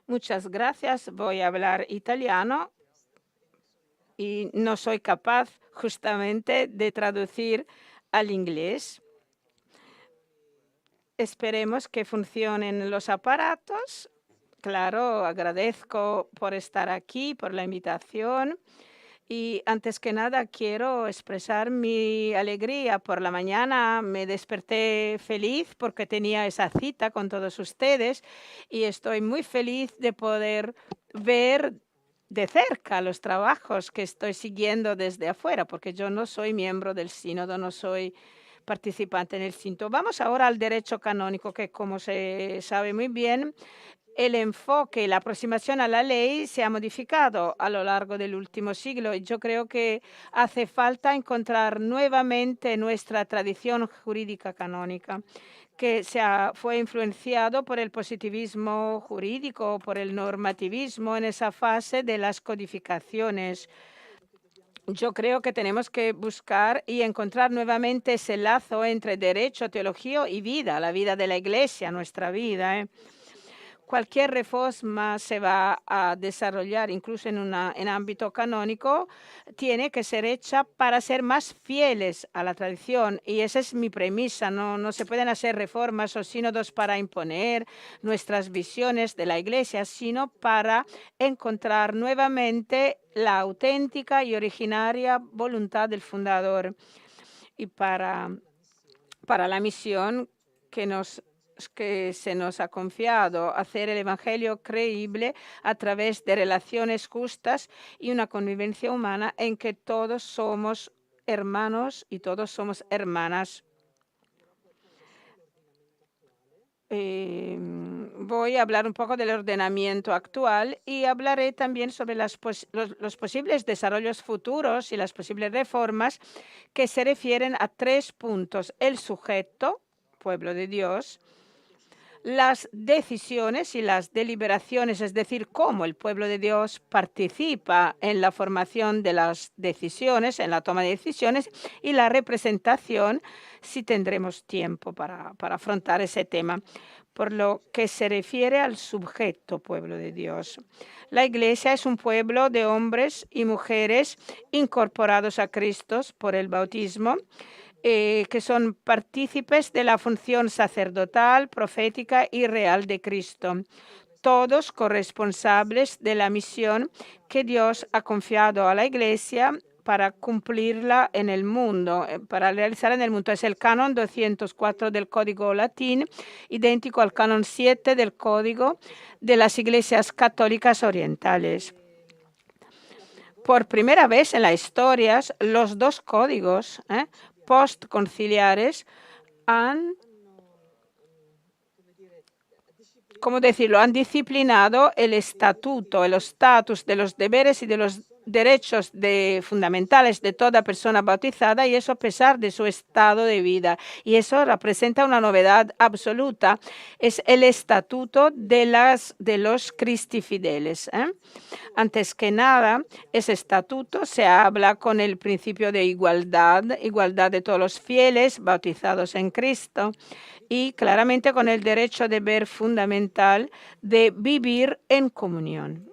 Muchas gracias. Voy a hablar italiano y no soy capaz justamente de traducir al inglés. Esperemos que funcionen los aparatos. Claro, agradezco por estar aquí, por la invitación. Y antes que nada quiero expresar mi alegría. Por la mañana me desperté feliz porque tenía esa cita con todos ustedes y estoy muy feliz de poder ver de cerca los trabajos que estoy siguiendo desde afuera, porque yo no soy miembro del sínodo, no soy participante en el sínodo. Vamos ahora al derecho canónico, que como se sabe muy bien, el enfoque, la aproximación a la ley se ha modificado a lo largo del último siglo y yo creo que hace falta encontrar nuevamente nuestra tradición jurídica canónica, que fue influenciado por el positivismo jurídico, por el normativismo en esa fase de las codificaciones. Yo creo que tenemos que buscar y encontrar nuevamente ese lazo entre derecho, teología y vida, la vida de la Iglesia, nuestra vida. Cualquier reforma se va a desarrollar, incluso en ámbito canónico, tiene que ser hecha para ser más fieles a la tradición. Y esa es mi premisa. No se pueden hacer reformas o sínodos para imponer nuestras visiones de la Iglesia, sino para encontrar nuevamente la auténtica y originaria voluntad del fundador. Y para para la misión que se nos ha confiado, hacer el Evangelio creíble a través de relaciones justas y una convivencia humana en que todos somos hermanos y todos somos hermanas. Voy a hablar un poco del ordenamiento actual y hablaré también sobre los posibles desarrollos futuros y las posibles reformas que se refieren a 3 puntos: el sujeto, pueblo de Dios; las decisiones y las deliberaciones, es decir, cómo el pueblo de Dios participa en la formación de las decisiones, en la toma de decisiones; y la representación, si tendremos tiempo para afrontar ese tema. Por lo que se refiere al sujeto, pueblo de Dios, la Iglesia es un pueblo de hombres y mujeres incorporados a Cristo por el bautismo, que son partícipes de la función sacerdotal, profética y real de Cristo, todos corresponsables de la misión que Dios ha confiado a la Iglesia para cumplirla en el mundo, para realizar en el mundo. Es el canon 204 del Código Latín, idéntico al canon 7 del Código de las Iglesias Católicas Orientales. Por primera vez en la historia, los 2 códigos postconciliares han disciplinado el estatuto, el estatus de los deberes y de los derechos fundamentales de toda persona bautizada, y eso a pesar de su estado de vida. Y eso representa una novedad absoluta. Es el estatuto de los Christi Fideles. Antes que nada, ese estatuto se habla con el principio de igualdad de todos los fieles bautizados en Cristo, y claramente con el deber fundamental de vivir en comunión.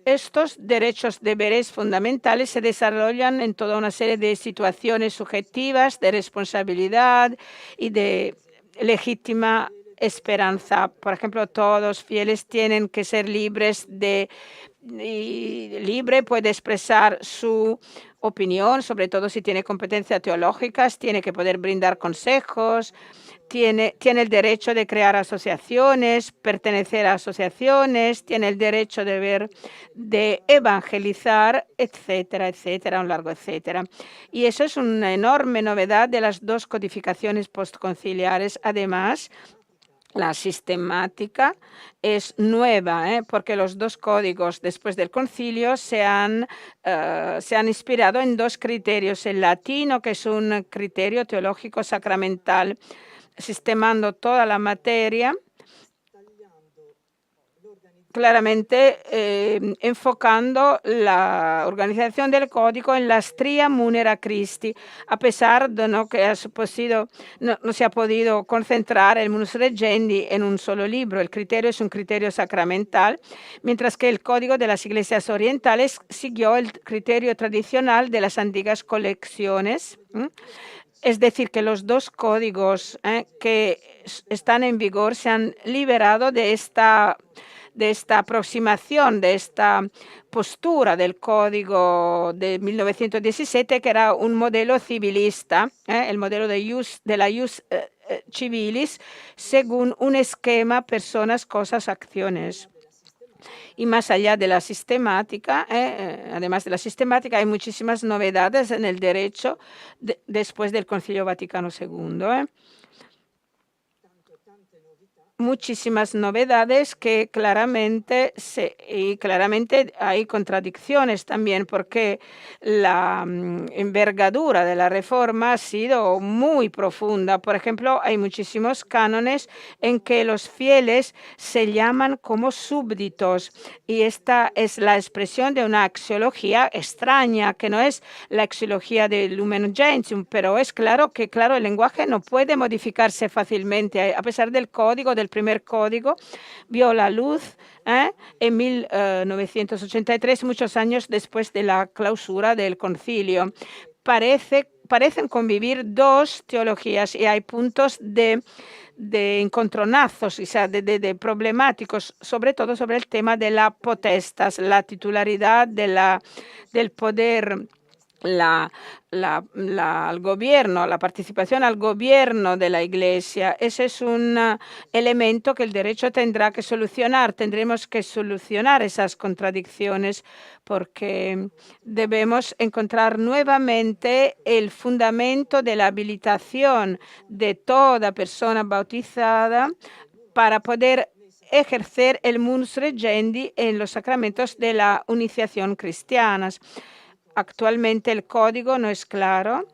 Estos deberes fundamentales se desarrollan en toda una serie de situaciones subjetivas de responsabilidad y de legítima esperanza. Por ejemplo, todos fieles tienen que ser libres libre puede expresar su opinión, sobre todo si tiene competencias teológicas, tiene que poder brindar consejos, tiene el derecho de crear asociaciones, pertenecer a asociaciones, tiene el derecho de evangelizar, etcétera, etcétera, un largo etcétera. Y eso es una enorme novedad de las 2 codificaciones postconciliares. Además, la sistemática es nueva, porque los 2 códigos después del concilio se han inspirado en 2 criterios: el latino, que es un criterio teológico sacramental, sistemando toda la materia, claramente enfocando la organización del código en la stria munera Christi, a pesar de no se ha podido concentrar el munus regendi en un solo libro. El criterio es un criterio sacramental, mientras que el código de las iglesias orientales siguió el criterio tradicional de las antiguas colecciones. Es decir, que los 2 códigos que están en vigor se han liberado de esta aproximación, de esta postura del Código de 1917, que era un modelo civilista, el modelo de la ius civilis, según un esquema personas, cosas, acciones. Y más allá de la sistemática, además de la sistemática, hay muchísimas novedades en el derecho después del Concilio Vaticano II. Muchísimas novedades que claramente hay contradicciones también, porque la envergadura de la reforma ha sido muy profunda. Por ejemplo, hay muchísimos cánones en que los fieles se llaman como súbditos, y esta es la expresión de una axiología extraña, que no es la axiología del Lumen Gentium, pero es claro que el lenguaje no puede modificarse fácilmente, a pesar del código, del primer código, vio la luz en 1983, muchos años después de la clausura del concilio. Parecen convivir 2 teologías, y hay puntos de encontronazos, o sea, de problemáticos, sobre todo sobre el tema de la potestas, la titularidad del poder al gobierno, la participación al gobierno de la Iglesia. Ese es un elemento que el derecho tendrá que solucionar. Tendremos que solucionar esas contradicciones porque debemos encontrar nuevamente el fundamento de la habilitación de toda persona bautizada para poder ejercer el munus regendi en los sacramentos de la iniciación cristianas. Actualmente el código no es claro.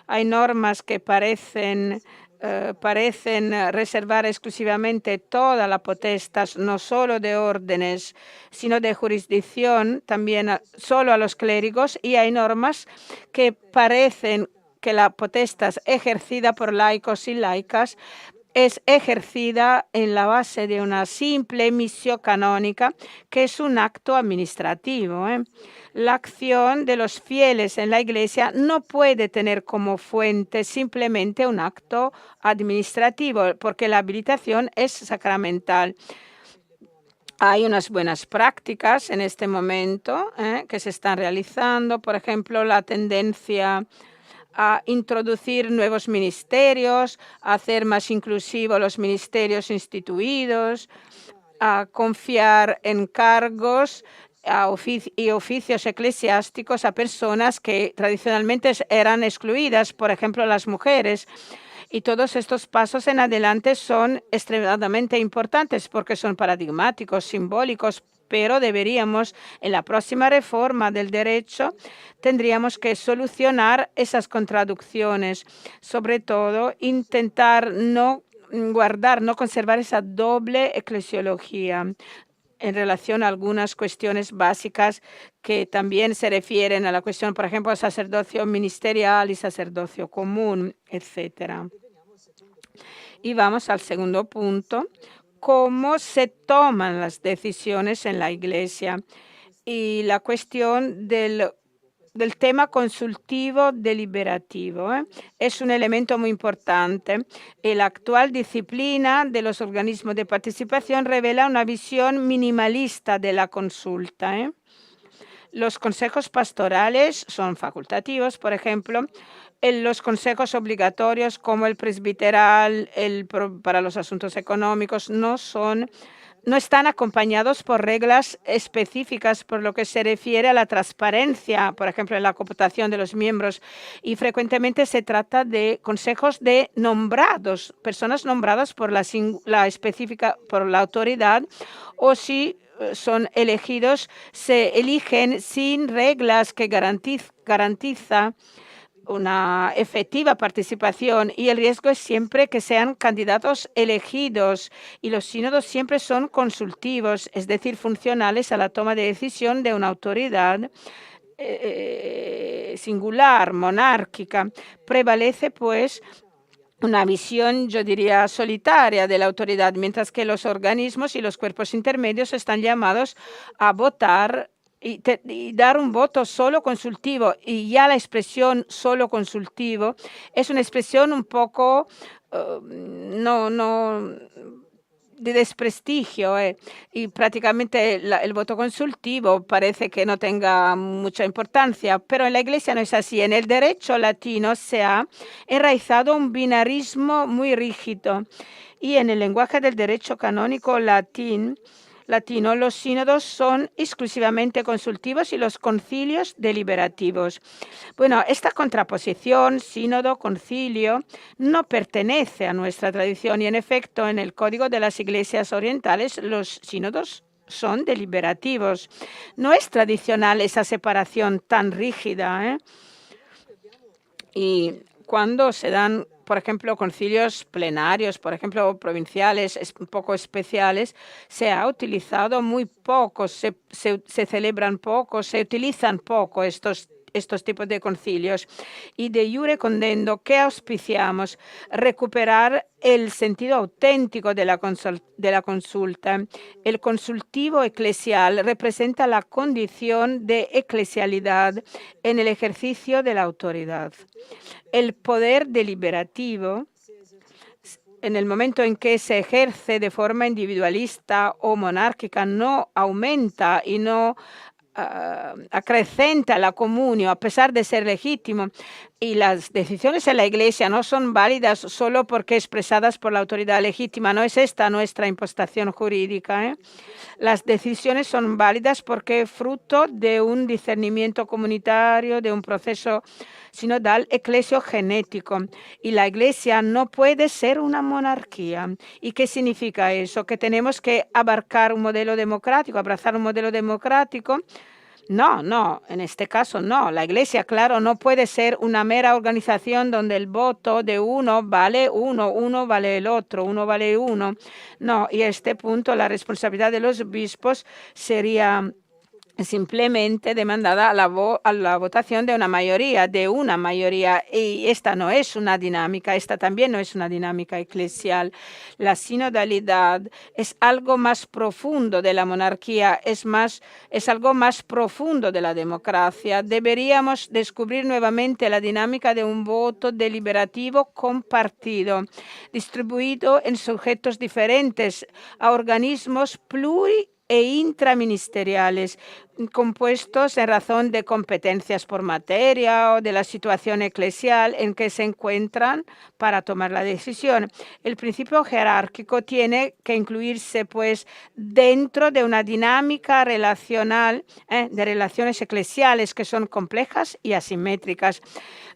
Hay normas que parecen reservar exclusivamente toda la potestad, no solo de órdenes, sino de jurisdicción, también solo a los clérigos, y hay normas que parecen que la potestad ejercida por laicos y laicas es ejercida en la base de una simple misión canónica, que es un acto administrativo. La acción de los fieles en la Iglesia no puede tener como fuente simplemente un acto administrativo, porque la habilitación es sacramental. Hay unas buenas prácticas en este momento que se están realizando, por ejemplo, la tendencia a introducir nuevos ministerios, a hacer más inclusivos los ministerios instituidos, a confiar en cargos y oficios eclesiásticos a personas que tradicionalmente eran excluidas, por ejemplo, las mujeres. Y todos estos pasos en adelante son extremadamente importantes porque son paradigmáticos, simbólicos, pero deberíamos, en la próxima reforma del derecho, tendríamos que solucionar esas contradicciones, sobre todo intentar no conservar esa doble eclesiología en relación a algunas cuestiones básicas que también se refieren a la cuestión, por ejemplo, sacerdocio ministerial y sacerdocio común, etcétera. Y vamos al segundo punto, cómo se toman las decisiones en la Iglesia y la cuestión del tema consultivo deliberativo. Es un elemento muy importante. La actual disciplina de los organismos de participación revela una visión minimalista de la consulta. Los consejos pastorales son facultativos, por ejemplo. Los consejos obligatorios como el presbiteral, para los asuntos económicos, no están acompañados por reglas específicas por lo que se refiere a la transparencia, por ejemplo, en la computación de los miembros. Y frecuentemente se trata de consejos de nombrados, personas nombradas por por la autoridad, o si son elegidos, se eligen sin reglas que garantiza una efectiva participación, y el riesgo es siempre que sean candidatos elegidos, y los sínodos siempre son consultivos, es decir, funcionales a la toma de decisión de una autoridad singular, monárquica. Prevalece, pues, una visión, yo diría, solitaria de la autoridad, mientras que los organismos y los cuerpos intermedios están llamados a votar y dar un voto solo consultivo. Y ya la expresión solo consultivo es una expresión un poco de desprestigio, y prácticamente el voto consultivo parece que no tenga mucha importancia, pero en la Iglesia no es así. En el derecho latino se ha enraizado un binarismo muy rígido, y en el lenguaje del derecho canónico latino, los sínodos son exclusivamente consultivos y los concilios deliberativos. Bueno, esta contraposición sínodo-concilio no pertenece a nuestra tradición, y en efecto en el Código de las Iglesias Orientales los sínodos son deliberativos. No es tradicional esa separación tan rígida. Y cuando se dan, por ejemplo, concilios plenarios, por ejemplo, provinciales, un poco especiales, se ha utilizado muy poco, se celebran poco, se utilizan poco estos tipos de concilios. Y de iure condendo, ¿qué auspiciamos? Recuperar el sentido auténtico de la consulta. El consultivo eclesial representa la condición de eclesialidad en el ejercicio de la autoridad. El poder deliberativo, en el momento en que se ejerce de forma individualista o monárquica, no aumenta y no acrecenta la comunio a pesar de ser legítimo, y las decisiones en la Iglesia no son válidas solo porque expresadas por la autoridad legítima. No es esta nuestra impostación jurídica, ¿eh? Las decisiones son válidas porque es fruto de un discernimiento comunitario, de un proceso sinodal eclesiogenético. Y la Iglesia no puede ser una monarquía. ¿Y qué significa eso? ¿Que tenemos que abarcar un modelo democrático, abrazar un modelo democrático? No, no, en este caso no. La Iglesia, claro, no puede ser una mera organización donde el voto de uno vale uno, uno vale el otro, uno vale uno. No, y a este punto la responsabilidad de los obispos sería simplemente demandada a la votación de una mayoría, y esta no es una dinámica, esta también no es una dinámica eclesial. La sinodalidad es algo más profundo de la monarquía, es algo más profundo de la democracia. Deberíamos descubrir nuevamente la dinámica de un voto deliberativo compartido, distribuido en sujetos diferentes, a organismos e intraministeriales, compuestos en razón de competencias por materia o de la situación eclesial en que se encuentran para tomar la decisión. El principio jerárquico tiene que incluirse, pues, dentro de una dinámica relacional, de relaciones eclesiales que son complejas y asimétricas,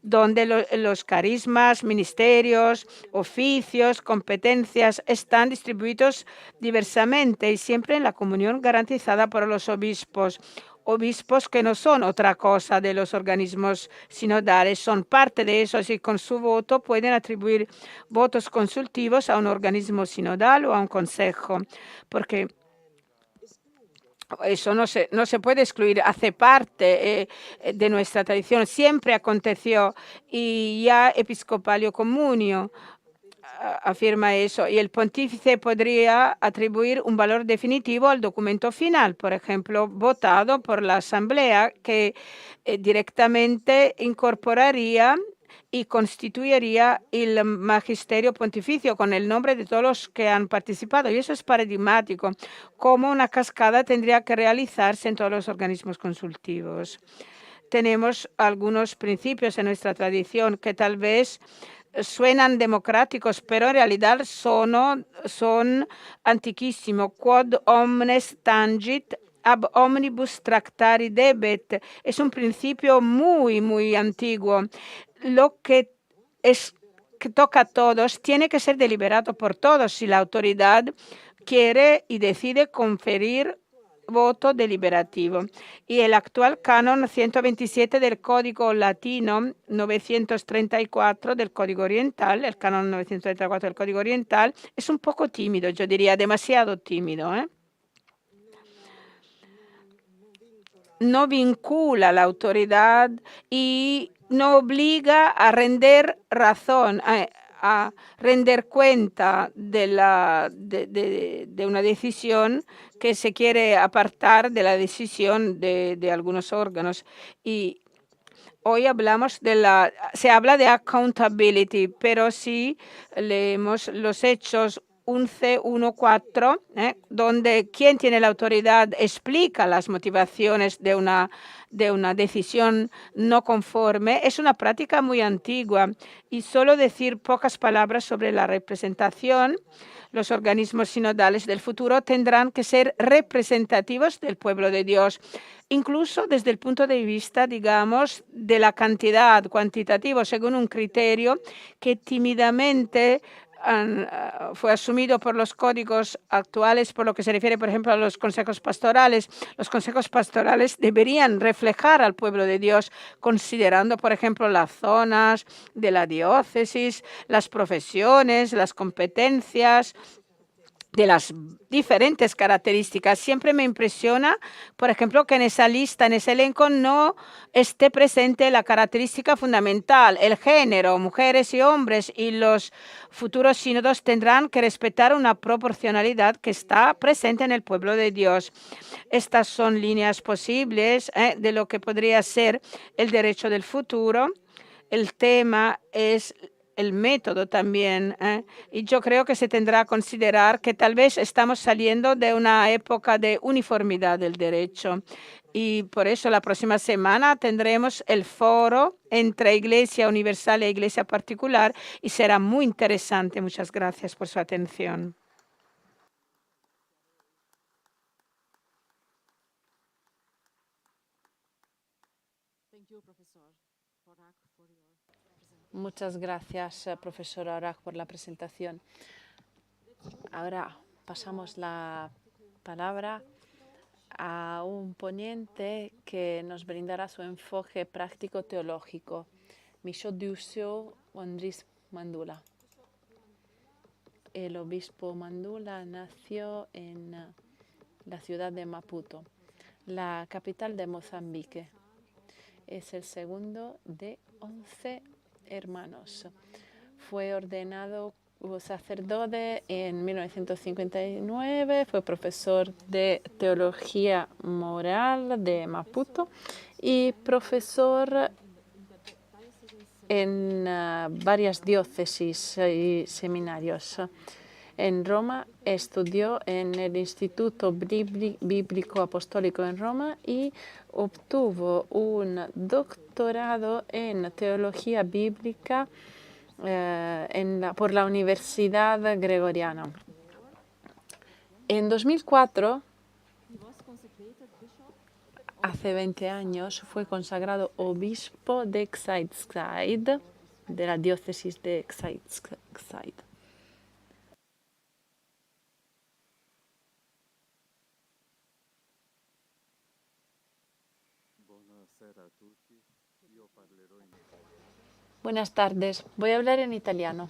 donde los carismas, ministerios, oficios, competencias están distribuidos diversamente y siempre en la comunión garantizada por los obispos. Obispos que no son otra cosa de los organismos sinodales, son parte de eso y con su voto pueden atribuir votos consultivos a un organismo sinodal o a un consejo, porque eso no se puede excluir, hace parte de nuestra tradición, siempre aconteció, y ya Episcopalio Comunio afirma eso, y el pontífice podría atribuir un valor definitivo al documento final, por ejemplo, votado por la Asamblea, que directamente incorporaría y constituiría el magisterio pontificio con el nombre de todos los que han participado. Y eso es paradigmático, como una cascada tendría que realizarse en todos los organismos consultivos. Tenemos algunos principios en nuestra tradición que tal vez suenan democráticos, pero en realidad son antiquísimos. Quod omnes tangit, ab omnibus tractari debet. Es un principio muy, muy antiguo. Lo que toca a todos tiene que ser deliberado por todos si la autoridad quiere y decide conferir voto deliberativo. Y el actual canon 127 del Código Latino 934 del Código Oriental, el canon 934 del Código Oriental, es un poco tímido, yo diría demasiado tímido, ¿eh? No vincula la autoridad y no obliga a render razón, a render cuenta de una decisión que se quiere apartar de la decisión de algunos órganos. Y hoy se habla de accountability, pero si leemos los Hechos 11:1-4, donde quien tiene la autoridad explica las motivaciones de una decisión no conforme, es una práctica muy antigua. Y solo decir pocas palabras sobre la representación. Los organismos sinodales del futuro tendrán que ser representativos del pueblo de Dios, incluso desde el punto de vista, digamos, de la cantidad, cuantitativo, según un criterio que tímidamente fue asumido por los códigos actuales, por lo que se refiere, por ejemplo, a los consejos pastorales. Los consejos pastorales deberían reflejar al pueblo de Dios, considerando, por ejemplo, las zonas de la diócesis, las profesiones, las competencias, de las diferentes características. Siempre me impresiona, por ejemplo, que en esa lista, en ese elenco, no esté presente la característica fundamental, el género, mujeres y hombres, y los futuros sínodos tendrán que respetar una proporcionalidad que está presente en el pueblo de Dios. Estas son líneas posibles de lo que podría ser el derecho del futuro. El tema es el método también. Y yo creo que se tendrá que considerar que tal vez estamos saliendo de una época de uniformidad del derecho. Y por eso la próxima semana tendremos el foro entre Iglesia Universal e Iglesia Particular y será muy interesante. Muchas gracias por su atención. Muchas gracias, profesor Arak, por la presentación. Ahora pasamos la palabra a un ponente que nos brindará su enfoque práctico teológico, Michaud Dussault Andrés Mandula. El obispo Mandula nació en la ciudad de Maputo, la capital de Mozambique. Es el segundo de 11 hermanos. Fue ordenado sacerdote en 1959, fue profesor de teología moral de Maputo y profesor en varias diócesis y seminarios. En Roma estudió en el Instituto Bíblico Apostólico en Roma y obtuvo un doctorado en teología bíblica por la Universidad Gregoriana. En 2004, hace 20 años, fue consagrado obispo de Xaid, de la diócesis de Xaid. Buenas tardes, voy a hablar en italiano.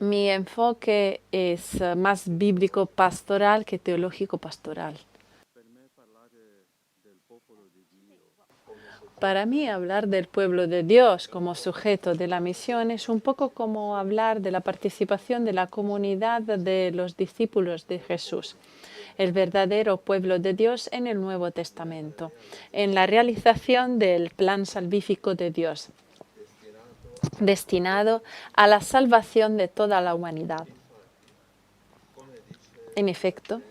Mi enfoque es más bíblico pastoral que teológico pastoral. Para mí, hablar del pueblo de Dios como sujeto de la misión es un poco como hablar de la participación de la comunidad de los discípulos de Jesús, el verdadero pueblo de Dios en el Nuevo Testamento, en la realización del plan salvífico de Dios, destinado a la salvación de toda la humanidad. En efecto,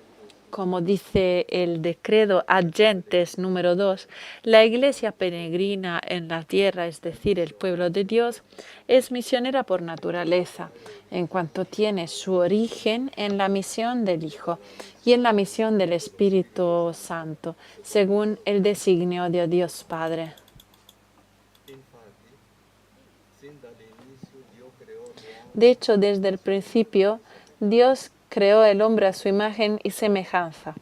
como dice el decreto Ad Gentes número 2, la Iglesia peregrina en la tierra, es decir, el pueblo de Dios, es misionera por naturaleza, en cuanto tiene su origen en la misión del Hijo y en la misión del Espíritu Santo, según el designio de Dios Padre. De hecho, desde el principio, Dios creó el hombre a su imagen y semejanza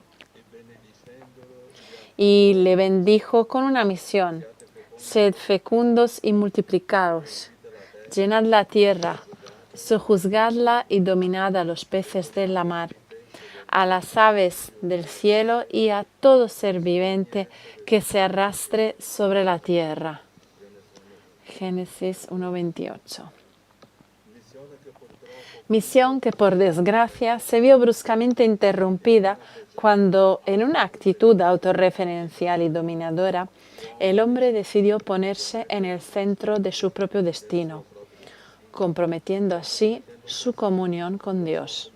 y le bendijo con una misión: sed fecundos y multiplicaos, llenad la tierra, sojuzgadla y dominad a los peces de la mar, a las aves del cielo y a todo ser viviente que se arrastre sobre la tierra. Génesis 1:28. Misión que, por desgracia, se vio bruscamente interrumpida cuando, en una actitud autorreferencial y dominadora, el hombre decidió ponerse en el centro de su propio destino, comprometiendo así su comunión con Dios.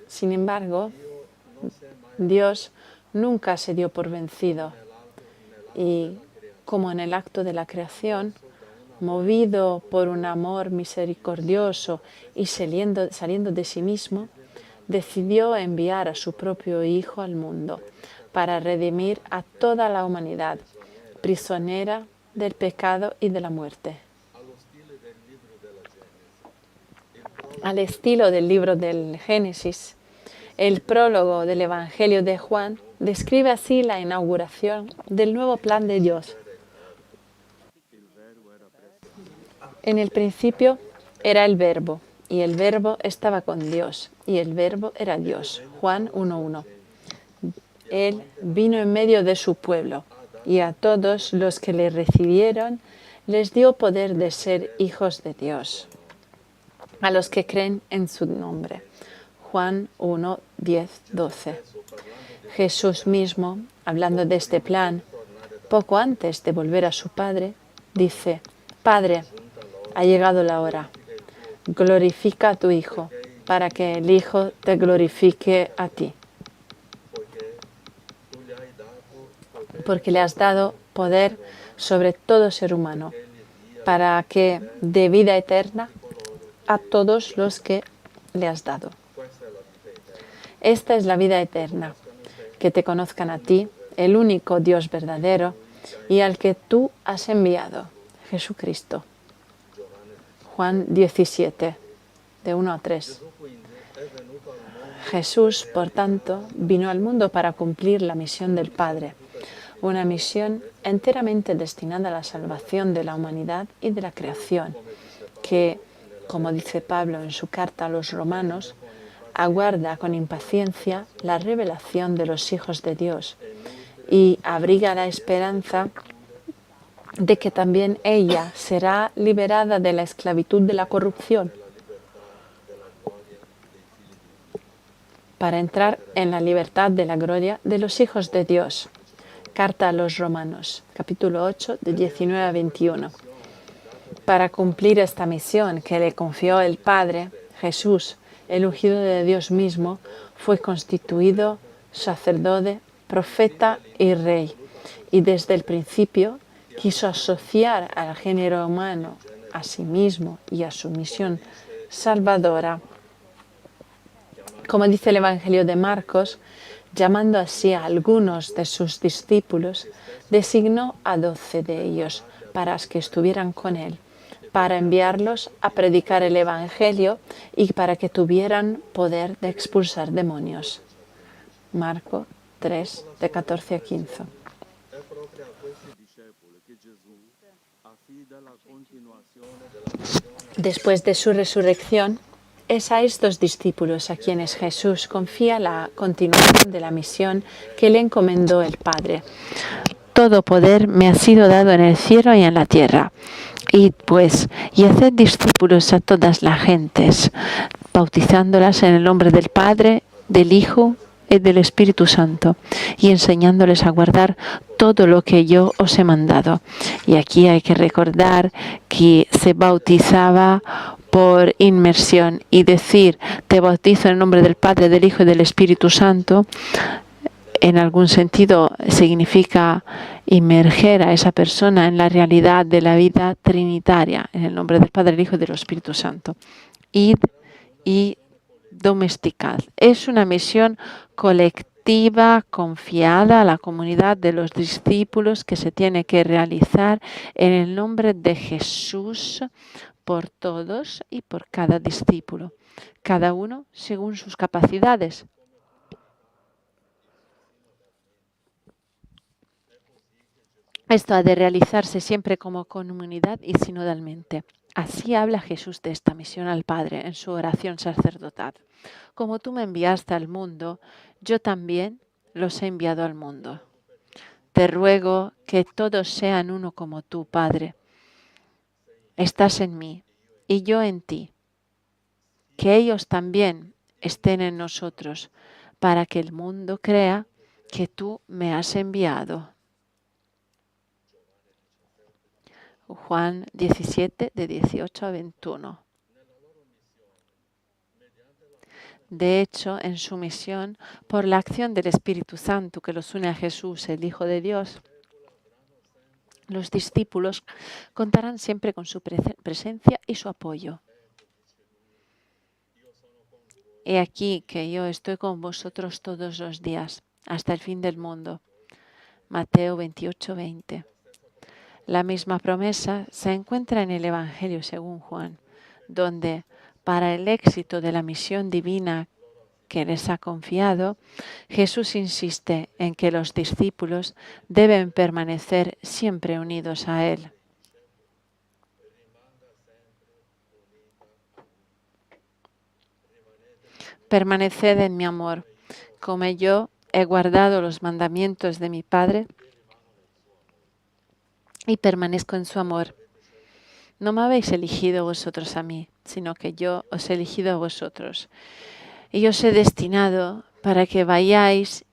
Sin embargo, Dios nunca se dio por vencido y, como en el acto de la creación, movido por un amor misericordioso y saliendo de sí mismo, decidió enviar a su propio Hijo al mundo para redimir a toda la humanidad, prisionera del pecado y de la muerte. Al estilo del libro del Génesis, el prólogo del Evangelio de Juan describe así la inauguración del nuevo plan de Dios. En el principio era el Verbo, y el Verbo estaba con Dios, y el Verbo era Dios. Juan 1:1. Él vino en medio de su pueblo, y a todos los que le recibieron les dio poder de ser hijos de Dios, a los que creen en su nombre. Juan 1, 10, 12. Jesús mismo, hablando de este plan, poco antes de volver a su Padre, dice: Padre, ha llegado la hora. Glorifica a tu Hijo, para que el Hijo te glorifique a ti. Porque le has dado poder sobre todo ser humano, para que dé vida eterna a todos los que le has dado. Esta es la vida eterna, que te conozcan a ti, el único Dios verdadero, y al que tú has enviado, Jesucristo. Juan 17, de 1 a 3. Jesús, por tanto, vino al mundo para cumplir la misión del Padre, una misión enteramente destinada a la salvación de la humanidad y de la creación, que, como dice Pablo en su carta a los romanos, aguarda con impaciencia la revelación de los hijos de Dios y abriga la esperanza de que también ella será liberada de la esclavitud de la corrupción para entrar en la libertad de la gloria de los hijos de Dios. Carta a los Romanos, capítulo 8, de 19 a 21. Para cumplir esta misión que le confió el Padre, Jesús, el ungido de Dios mismo, fue constituido sacerdote, profeta y rey, y desde el principio quiso asociar al género humano a sí mismo y a su misión salvadora. Como dice el Evangelio de Marcos, llamando así a algunos de sus discípulos, designó a 12 de ellos para que estuvieran con él, para enviarlos a predicar el Evangelio y para que tuvieran poder de expulsar demonios. Marcos 3, de 14 a 15. Después de su resurrección, es a estos discípulos a quienes Jesús confía la continuación de la misión que le encomendó el Padre. Todo poder me ha sido dado en el cielo y en la tierra. Id pues y haced discípulos a todas las gentes, bautizándolas en el nombre del Padre, del Hijo y del Espíritu Santo, y enseñándoles a guardar todo lo que yo os he mandado. Y aquí hay que recordar que se bautizaba por inmersión, y decir te bautizo en el nombre del Padre, del Hijo y del Espíritu Santo, en algún sentido significa inmerger a esa persona en la realidad de la vida trinitaria, en el nombre del Padre, del Hijo y del Espíritu Santo. Id y domesticad. Es una misión colectiva, confiada a la comunidad de los discípulos, que se tiene que realizar en el nombre de Jesús por todos y por cada discípulo, cada uno según sus capacidades. Esto ha de realizarse siempre como comunidad y sinodalmente. Así habla Jesús de esta misión al Padre en su oración sacerdotal. Como tú me enviaste al mundo, yo también los he enviado al mundo. Te ruego que todos sean uno como tú, Padre. Estás en mí y yo en ti. Que ellos también estén en nosotros, para que el mundo crea que tú me has enviado. Juan 17, de 18 a 21. De hecho, en su misión, por la acción del Espíritu Santo que los une a Jesús, el Hijo de Dios, los discípulos contarán siempre con su presencia y su apoyo. He aquí que yo estoy con vosotros todos los días, hasta el fin del mundo. Mateo 28, 20. La misma promesa se encuentra en el Evangelio según Juan, donde, para el éxito de la misión divina que les ha confiado, Jesús insiste en que los discípulos deben permanecer siempre unidos a Él. Permaneced en mi amor, como yo he guardado los mandamientos de mi Padre y permanezco en su amor. No me habéis elegido vosotros a mí, sino que yo os he elegido a vosotros Y os he destinado para que vayáis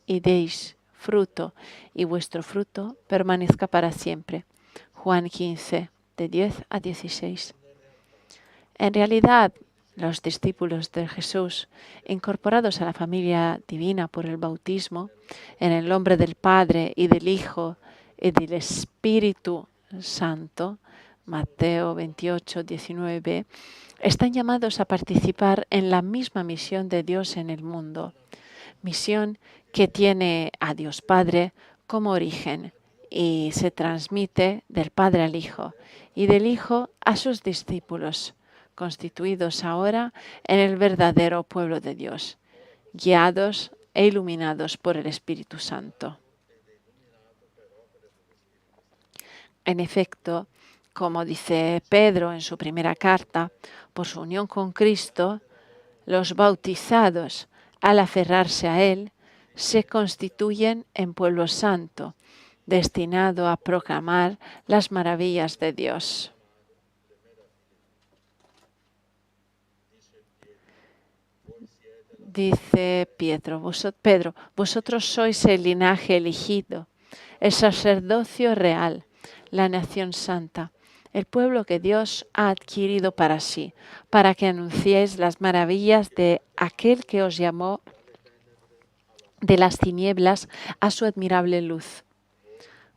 y deis fruto, y vuestro fruto permanezca para siempre. Juan 15, de 10 a 16. En realidad, los discípulos de Jesús, incorporados a la familia divina por el bautismo, en el nombre del Padre y del Hijo y del Espíritu Santo, Mateo 28, 19b, están llamados a participar en la misma misión de Dios en el mundo, misión que tiene a Dios Padre como origen y se transmite del Padre al Hijo y del Hijo a sus discípulos, constituidos ahora en el verdadero pueblo de Dios, guiados e iluminados por el Espíritu Santo. En efecto, como dice Pedro en su primera carta, por su unión con Cristo, los bautizados, al aferrarse a Él, se constituyen en pueblo santo, destinado a proclamar las maravillas de Dios. Dice Pedro, vosotros sois el linaje elegido, el sacerdocio real, la nación santa, el pueblo que Dios ha adquirido para sí, para que anunciéis las maravillas de aquel que os llamó de las tinieblas a su admirable luz.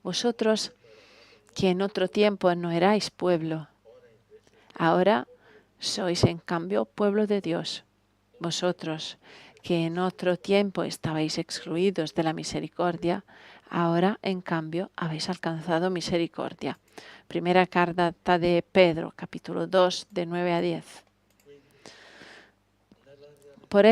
Vosotros, que en otro tiempo no erais pueblo, ahora sois en cambio pueblo de Dios. Vosotros, que en otro tiempo estabais excluidos de la misericordia, ahora en cambio habéis alcanzado misericordia. Primera carta de Pedro, capítulo 2, de 9 a 10. Por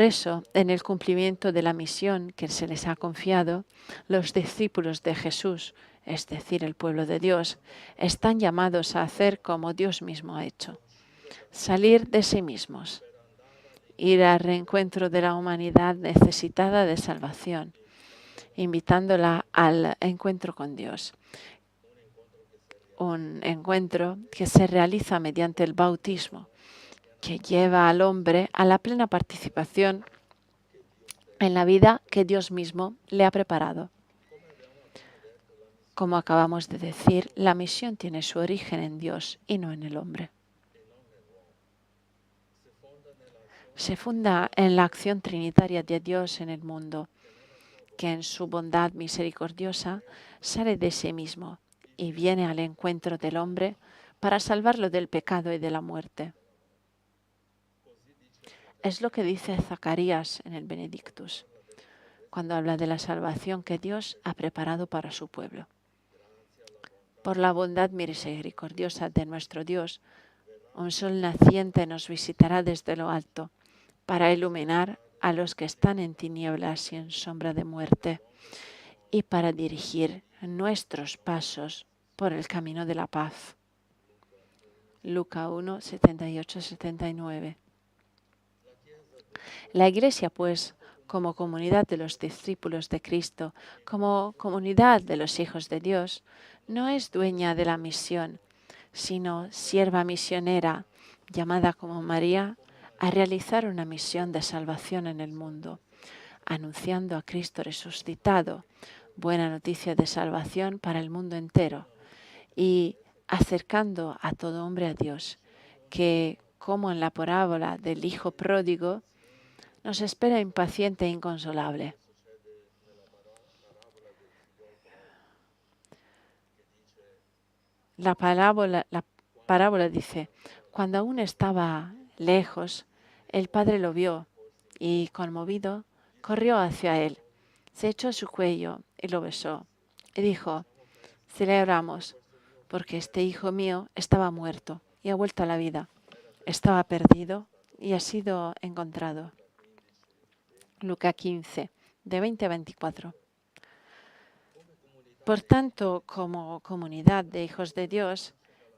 eso, en el cumplimiento de la misión que se les ha confiado, los discípulos de Jesús, es decir, el pueblo de Dios, están llamados a hacer como Dios mismo ha hecho: salir de sí mismos, ir al reencuentro de la humanidad necesitada de salvación, invitándola al encuentro con Dios. Un encuentro que se realiza mediante el bautismo, que lleva al hombre a la plena participación en la vida que Dios mismo le ha preparado. Como acabamos de decir, la misión tiene su origen en Dios y no en el hombre. Se funda en la acción trinitaria de Dios en el mundo, que en su bondad misericordiosa sale de sí mismo y viene al encuentro del hombre para salvarlo del pecado y de la muerte. Es lo que dice Zacarías en el Benedictus, cuando habla de la salvación que Dios ha preparado para su pueblo. Por la bondad misericordiosa de nuestro Dios, un sol naciente nos visitará desde lo alto para iluminar a los que están en tinieblas y en sombra de muerte y para dirigir nuestros pasos por el camino de la paz. Lucas 1, 78-79. La Iglesia, pues, como comunidad de los discípulos de Cristo, como comunidad de los hijos de Dios, no es dueña de la misión, sino sierva misionera, llamada como María a realizar una misión de salvación en el mundo, anunciando a Cristo resucitado, buena noticia de salvación para el mundo entero, y acercando a todo hombre a Dios, que, como en la parábola del hijo pródigo, nos espera impaciente e inconsolable. La parábola dice: cuando aún estaba lejos, el padre lo vio y, conmovido, corrió hacia él, se echó a su cuello y lo besó, y dijo: celebramos, porque este hijo mío estaba muerto y ha vuelto a la vida, estaba perdido y ha sido encontrado. Lucas 15, de 20 a 24. Por tanto, como comunidad de hijos de Dios,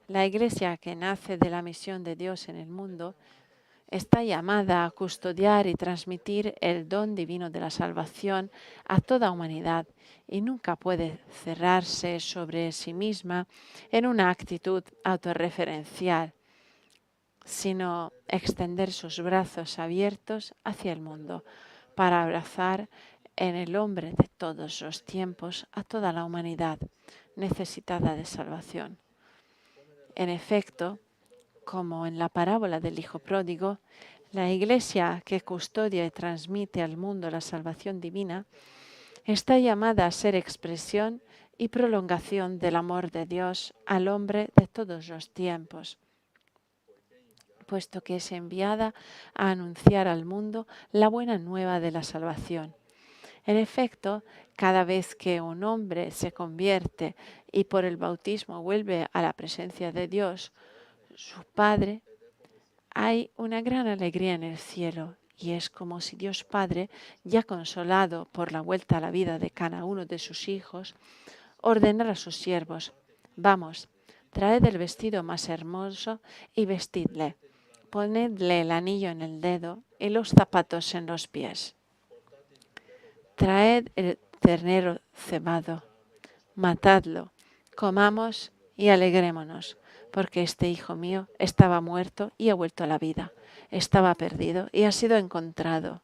la Iglesia, que nace de la misión de Dios en el mundo, está llamada a custodiar y transmitir el don divino de la salvación a toda humanidad y nunca puede cerrarse sobre sí misma en una actitud autorreferencial, sino extender sus brazos abiertos hacia el mundo para abrazar en el hombre de todos los tiempos a toda la humanidad necesitada de salvación. En efecto, como en la parábola del Hijo Pródigo, la Iglesia que custodia y transmite al mundo la salvación divina está llamada a ser expresión y prolongación del amor de Dios al hombre de todos los tiempos, puesto que es enviada a anunciar al mundo la buena nueva de la salvación. En efecto, cada vez que un hombre se convierte y por el bautismo vuelve a la presencia de Dios, su Padre, hay una gran alegría en el cielo, y es como si Dios Padre, ya consolado por la vuelta a la vida de cada uno de sus hijos, ordenara a sus siervos: vamos, traed el vestido más hermoso y vestidle, ponedle el anillo en el dedo y los zapatos en los pies. Traed el ternero cebado, matadlo, comamos y alegrémonos, porque este hijo mío estaba muerto y ha vuelto a la vida, estaba perdido y ha sido encontrado.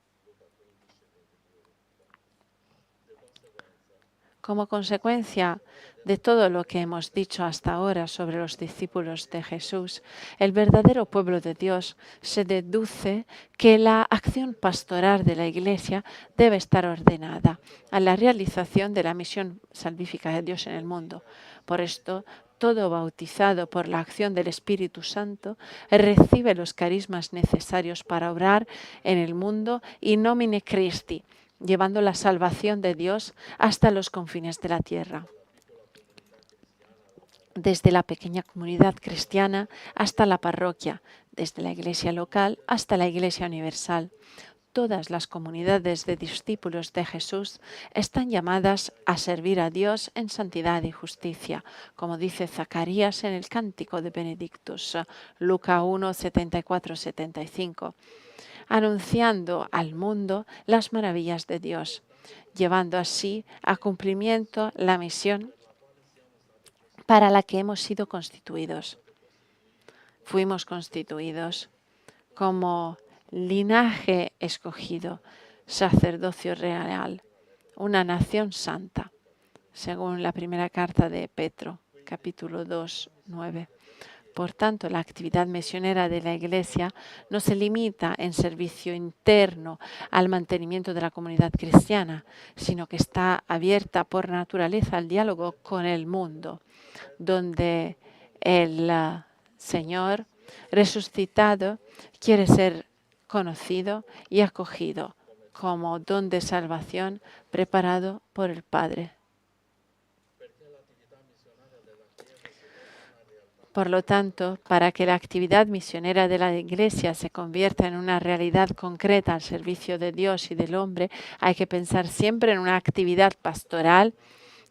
Como consecuencia de todo lo que hemos dicho hasta ahora sobre los discípulos de Jesús, el verdadero pueblo de Dios, se deduce que la acción pastoral de la Iglesia debe estar ordenada a la realización de la misión salvífica de Dios en el mundo. Por esto, todo bautizado por la acción del Espíritu Santo recibe los carismas necesarios para obrar en el mundo in nomine Christi, llevando la salvación de Dios hasta los confines de la tierra. Desde la pequeña comunidad cristiana hasta la parroquia, desde la iglesia local hasta la iglesia universal. Todas las comunidades de discípulos de Jesús están llamadas a servir a Dios en santidad y justicia, como dice Zacarías en el Cántico de Benedictus, Lucas 1, 74-75. Anunciando al mundo las maravillas de Dios, llevando así a cumplimiento la misión para la que hemos sido constituidos. Fuimos constituidos como linaje escogido, sacerdocio real, una nación santa, según la primera carta de Pedro, capítulo 2, 9. Por tanto, la actividad misionera de la Iglesia no se limita en servicio interno al mantenimiento de la comunidad cristiana, sino que está abierta por naturaleza al diálogo con el mundo, donde el Señor resucitado quiere ser conocido y acogido como don de salvación preparado por el Padre. Por lo tanto, para que la actividad misionera de la Iglesia se convierta en una realidad concreta al servicio de Dios y del hombre, hay que pensar siempre en una actividad pastoral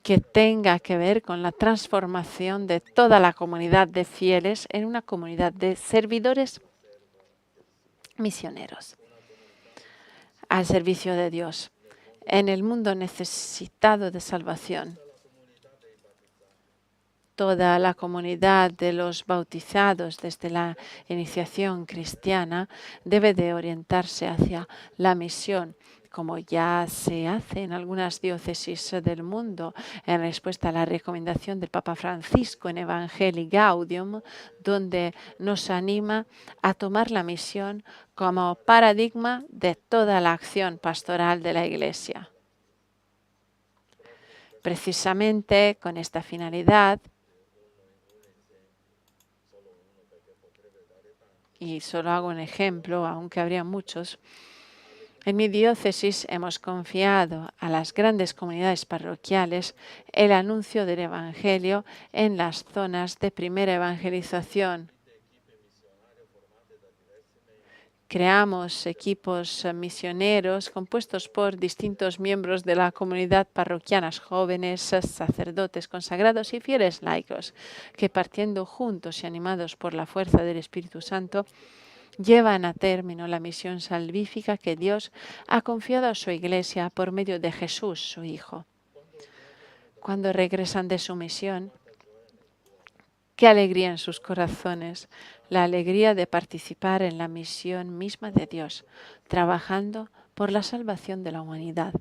que tenga que ver con la transformación de toda la comunidad de fieles en una comunidad de servidores misioneros al servicio de Dios en el mundo necesitado de salvación. Toda la comunidad de los bautizados desde la iniciación cristiana debe de orientarse hacia la misión, como ya se hace en algunas diócesis del mundo, en respuesta a la recomendación del Papa Francisco en Evangelii Gaudium, donde nos anima a tomar la misión como paradigma de toda la acción pastoral de la Iglesia. Precisamente con esta finalidad, y solo hago un ejemplo, aunque habría muchos, en mi diócesis hemos confiado a las grandes comunidades parroquiales el anuncio del Evangelio en las zonas de primera evangelización. Creamos equipos misioneros compuestos por distintos miembros de la comunidad parroquianas, jóvenes, sacerdotes consagrados y fieles laicos, que partiendo juntos y animados por la fuerza del Espíritu Santo, llevan a término la misión salvífica que Dios ha confiado a su Iglesia por medio de Jesús, su Hijo. Cuando regresan de su misión, Qué alegría en sus corazones, la alegría de participar en la misión misma de Dios, trabajando por la salvación de la humanidad.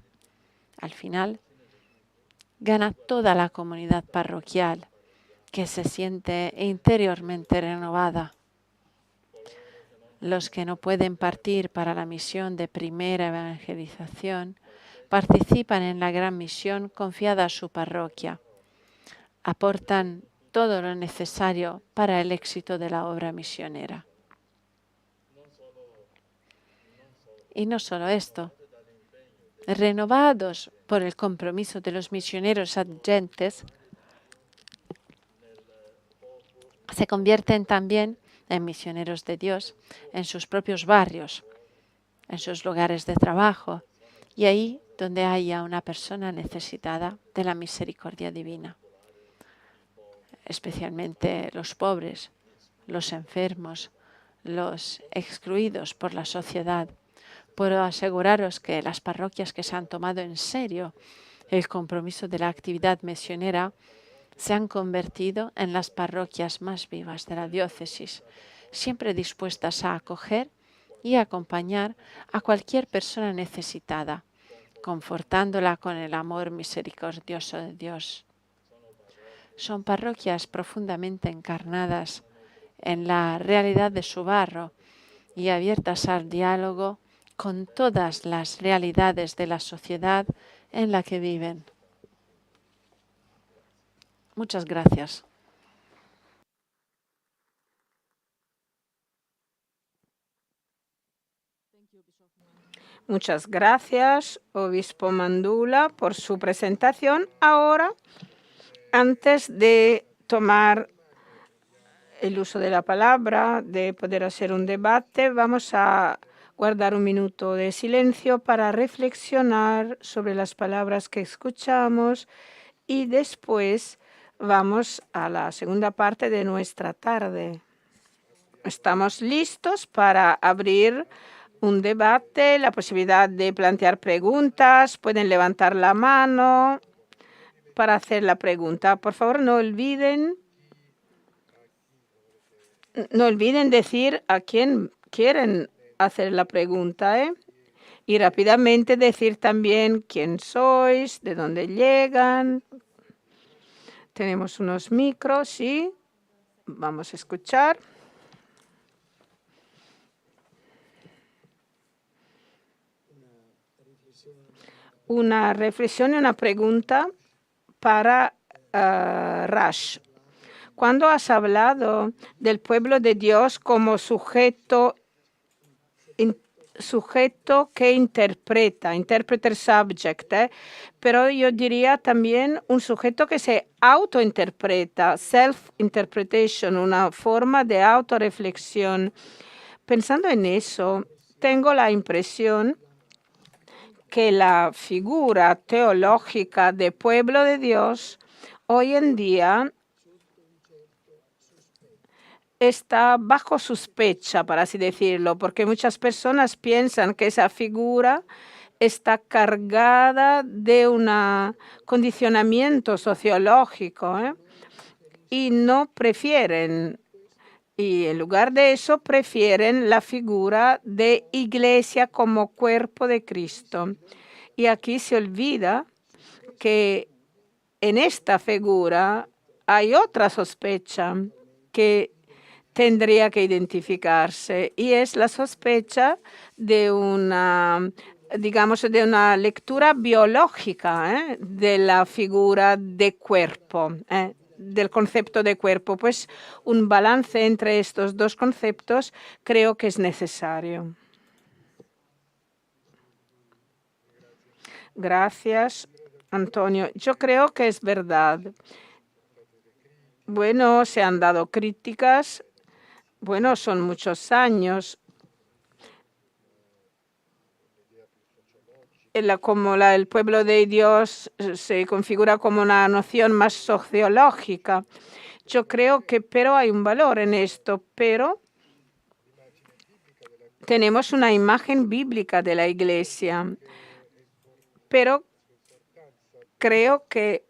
Al final, gana toda la comunidad parroquial, que se siente interiormente renovada. Los que no pueden partir para la misión de primera evangelización participan en la gran misión confiada a su parroquia. Aportan todo lo necesario para el éxito de la obra misionera. Y no solo esto, renovados por el compromiso de los misioneros adyentes, se convierten también en misioneros de Dios en sus propios barrios, en sus lugares de trabajo y ahí donde haya una persona necesitada de la misericordia divina, especialmente los pobres, los enfermos, los excluidos por la sociedad. Puedo aseguraros que las parroquias que se han tomado en serio el compromiso de la actividad misionera se han convertido en las parroquias más vivas de la diócesis, siempre dispuestas a acoger y acompañar a cualquier persona necesitada, confortándola con el amor misericordioso de Dios. Son parroquias profundamente encarnadas en la realidad de su barrio y abiertas al diálogo con todas las realidades de la sociedad en la que viven. Muchas gracias. Muchas gracias, Obispo Mandula, por su presentación. Ahora, antes de tomar el uso de la palabra, de poder hacer un debate, vamos a guardar un minuto de silencio para reflexionar sobre las palabras que escuchamos y después vamos a la segunda parte de nuestra tarde. Estamos listos para abrir un debate, la posibilidad de plantear preguntas. Pueden levantar la mano para hacer la pregunta. Por favor, no olviden decir a quién quieren hacer la pregunta, ¿eh? Y rápidamente decir también quién sois, de dónde llegan. Tenemos unos micros, sí. Vamos a escuchar. Una reflexión y una pregunta para Rash. Cuando has hablado del pueblo de Dios como sujeto que interpreta, interpreter subject, pero yo diría también un sujeto que se autointerpreta, self-interpretation, una forma de autorreflexión. Pensando en eso, tengo la impresión que la figura teológica de pueblo de Dios hoy en día está bajo sospecha, para así decirlo, porque muchas personas piensan que esa figura está cargada de un condicionamiento sociológico, y no prefieren, y en lugar de eso prefieren la figura de iglesia como cuerpo de Cristo. Y aquí se olvida que en esta figura hay otra sospecha que tendría que identificarse, y es la sospecha de una, digamos, de una lectura biológica de la figura de cuerpo, del concepto de cuerpo. Pues un balance entre estos dos conceptos creo que es necesario. Gracias, Antonio. Yo creo que es verdad. Bueno, se han dado críticas. Bueno, son muchos años. El pueblo de Dios se configura como una noción más sociológica. Yo creo que, pero hay un valor en esto, pero tenemos una imagen bíblica de la iglesia. Pero creo que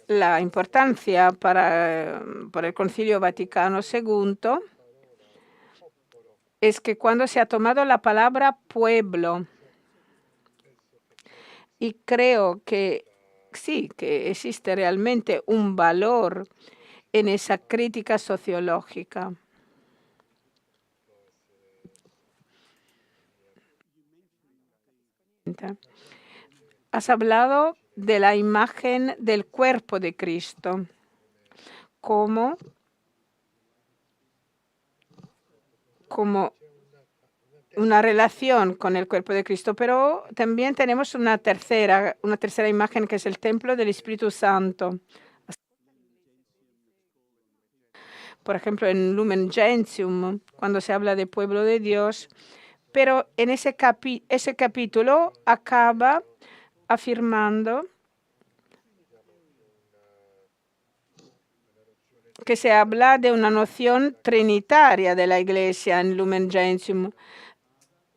la importancia por el Concilio Vaticano II es que cuando se ha tomado la palabra pueblo, y creo que sí, que existe realmente un valor en esa crítica sociológica. Has hablado de la imagen del cuerpo de Cristo como una relación con el cuerpo de Cristo, pero también tenemos una tercera imagen, que es el templo del Espíritu Santo. Por ejemplo, en Lumen Gentium, cuando se habla de pueblo de Dios, pero en ese capítulo acaba afirmando que se habla de una noción trinitaria de la Iglesia en Lumen Gentium,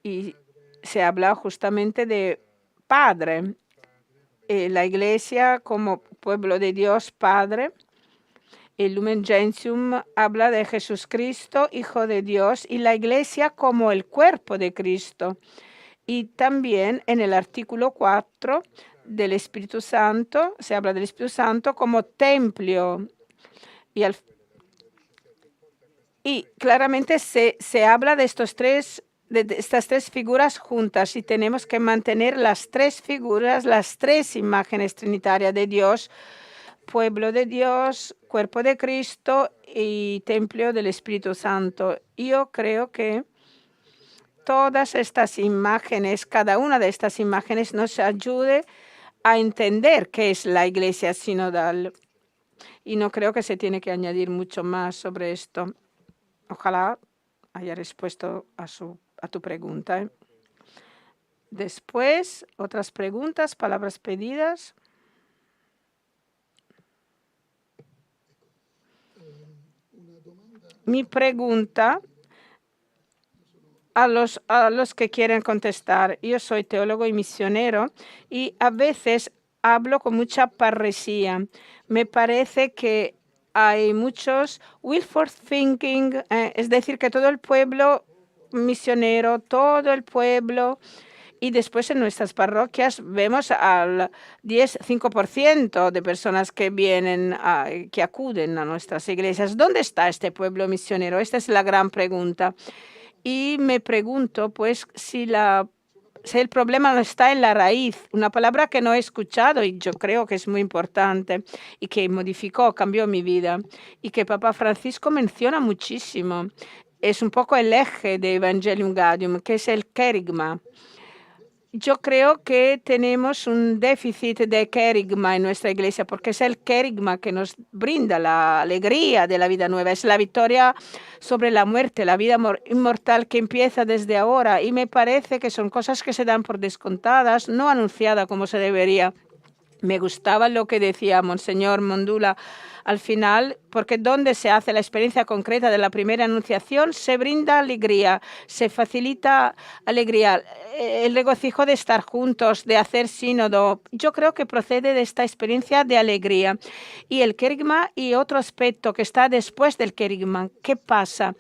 y se habla justamente de Padre, la Iglesia como pueblo de Dios Padre. El Lumen Gentium habla de Jesucristo, Hijo de Dios, y la Iglesia como el cuerpo de Cristo. Y también en el artículo 4 del Espíritu Santo, se habla del Espíritu Santo como templo. Y claramente se habla de estas tres figuras juntas, y tenemos que mantener las tres figuras, las tres imágenes trinitarias de Dios: pueblo de Dios, cuerpo de Cristo y templo del Espíritu Santo. Yo creo que todas estas imágenes, cada una de estas imágenes nos ayude a entender qué es la Iglesia sinodal. Y no creo que se tiene que añadir mucho más sobre esto. Ojalá haya respuesto a tu pregunta. Después, otras preguntas, palabras pedidas. Mi pregunta a los que quieren contestar. Yo soy teólogo y misionero, y a veces hablo con mucha parresía. Me parece que hay muchos willful thinking, es decir, que todo el pueblo misionero, todo el pueblo, y después en nuestras parroquias vemos al 5% de personas que vienen, que acuden a nuestras iglesias. ¿Dónde está este pueblo misionero? Esta es la gran pregunta. Y me pregunto, pues, si el problema no está en la raíz, una palabra que no he escuchado y yo creo que es muy importante y que cambió mi vida, y que Papa Francisco menciona muchísimo. Es un poco el eje de Evangelium Gaudium, que es el querigma. Yo creo que tenemos un déficit de querigma en nuestra iglesia, porque es el querigma que nos brinda la alegría de la vida nueva. Es la victoria sobre la muerte, la vida inmortal que empieza desde ahora. Y me parece que son cosas que se dan por descontadas, no anunciadas como se debería. Me gustaba lo que decía Monseñor Mondula al final, porque donde se hace la experiencia concreta de la primera anunciación, se brinda alegría, se facilita alegría, el regocijo de estar juntos, de hacer sínodo. Yo creo que procede de esta experiencia de alegría. Y el querigma, y otro aspecto que está después del querigma, ¿qué pasa?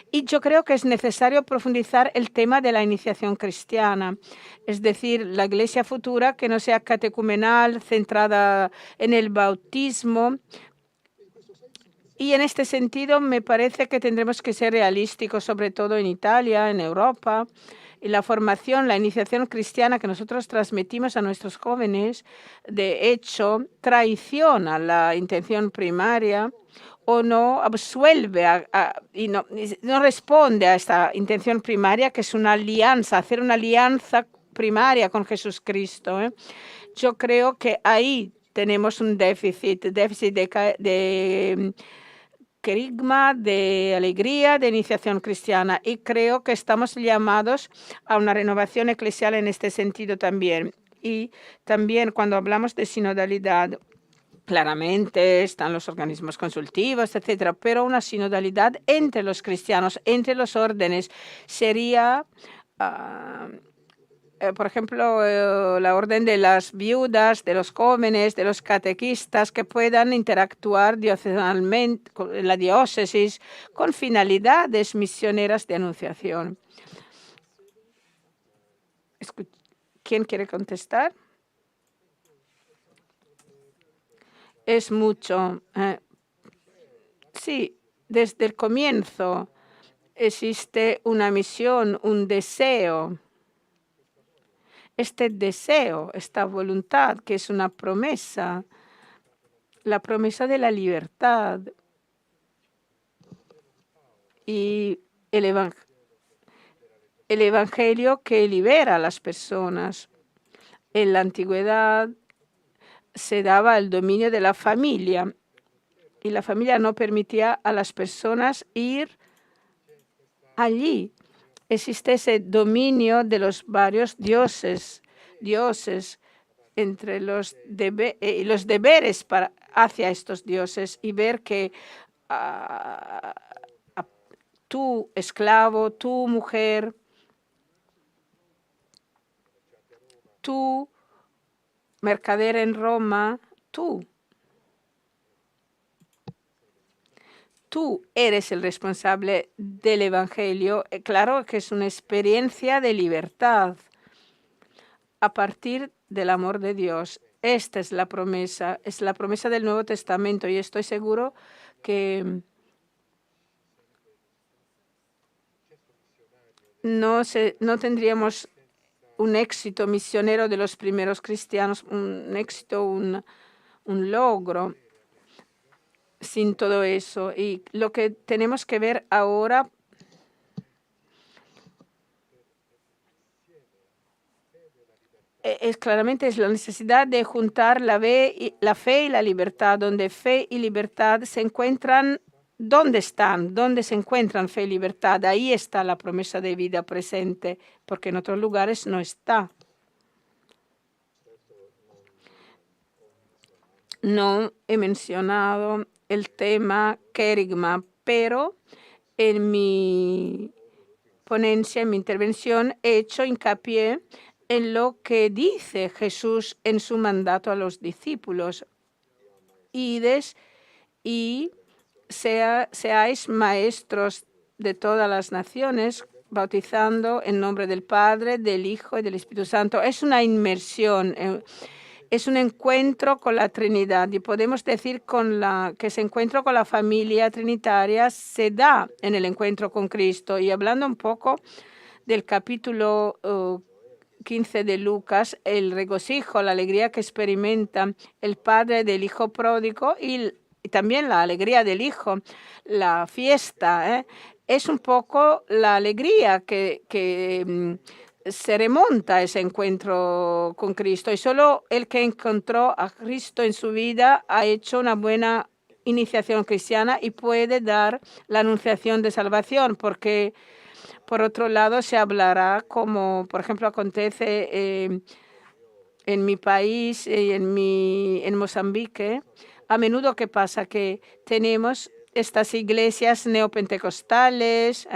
Y yo creo que es necesario profundizar el tema de la iniciación cristiana, es decir, la iglesia futura que no sea catecumenal, centrada en el bautismo. Y en este sentido me parece que tendremos que ser realísticos, sobre todo en Italia, en Europa. Y la formación, la iniciación cristiana que nosotros transmitimos a nuestros jóvenes, de hecho, traiciona la intención primaria, o no absuelve y no responde a esta intención primaria, que es una alianza, hacer una alianza primaria con Jesucristo. Yo creo que ahí tenemos un déficit de querigma, de alegría, de iniciación cristiana, y creo que estamos llamados a una renovación eclesial en este sentido también. Y también cuando hablamos de sinodalidad, claramente están los organismos consultivos, etcétera, pero una sinodalidad entre los cristianos, entre los órdenes, sería por ejemplo, la orden de las viudas, de los jóvenes, de los catequistas que puedan interactuar diocesanalmente en la diócesis con finalidades misioneras de anunciación. ¿Quién quiere contestar? Es mucho. Sí, desde el comienzo existe una misión, un deseo. Este deseo, esta voluntad, que es una promesa, la promesa de la libertad y el evangelio que libera a las personas. En la antigüedad se daba el dominio de la familia y la familia no permitía a las personas ir allí. Existe ese dominio de los varios dioses entre los deberes hacia estos dioses y ver que tú, esclavo, tú, mujer, tú, mercader en Roma, tú eres el responsable del Evangelio. Claro que es una experiencia de libertad a partir del amor de Dios. Esta es la promesa del Nuevo Testamento y estoy seguro que no tendríamos un éxito misionero de los primeros cristianos, un éxito, un logro sin todo eso. Y lo que tenemos que ver ahora claramente es la necesidad de juntar la fe y la libertad, donde fe y libertad se encuentran. ¿Dónde están? ¿Dónde se encuentran fe y libertad? Ahí está la promesa de vida presente, porque en otros lugares no está. No he mencionado el tema querigma, pero en mi ponencia, en mi intervención, he hecho hincapié en lo que dice Jesús en su mandato a los discípulos. Ides y seáis maestros de todas las naciones, bautizando en nombre del Padre, del Hijo y del Espíritu Santo. Es una inmersión, es un encuentro con la Trinidad y podemos decir que ese encuentro con la familia trinitaria se da en el encuentro con Cristo. Y hablando un poco del capítulo 15 de Lucas, el regocijo, la alegría que experimenta el padre del hijo pródigo y también la alegría del hijo, la fiesta, es un poco la alegría que se remonta a ese encuentro con Cristo. Y solo el que encontró a Cristo en su vida ha hecho una buena iniciación cristiana y puede dar la anunciación de salvación, porque por otro lado se hablará, como por ejemplo acontece en mi país y en Mozambique. A menudo que pasa que tenemos estas iglesias neopentecostales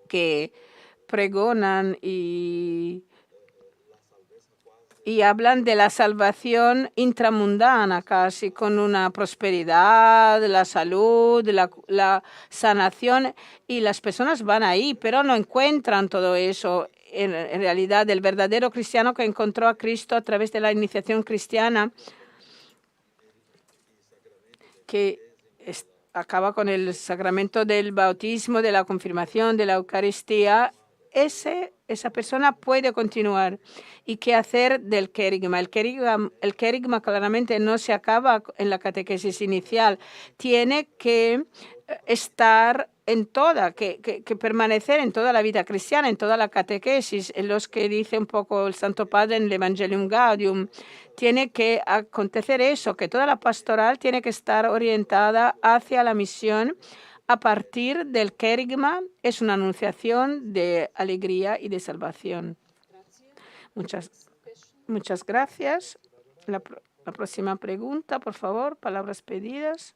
que pregonan y hablan de la salvación intramundana casi, con una prosperidad, la salud, la sanación, y las personas van ahí, pero no encuentran todo eso. En realidad, el verdadero cristiano que encontró a Cristo a través de la iniciación cristiana, que acaba con el sacramento del bautismo, de la confirmación, de la Eucaristía, esa persona puede continuar. ¿Y qué hacer del querigma? El querigma claramente no se acaba en la catequesis inicial. Tiene que estar en que permanecer en toda la vida cristiana, en toda la catequesis, en los que dice un poco el Santo Padre en el Evangelium Gaudium. Tiene que acontecer eso, que toda la pastoral tiene que estar orientada hacia la misión a partir del querigma. Es una anunciación de alegría y de salvación. Muchas gracias. La próxima pregunta, por favor, palabras pedidas.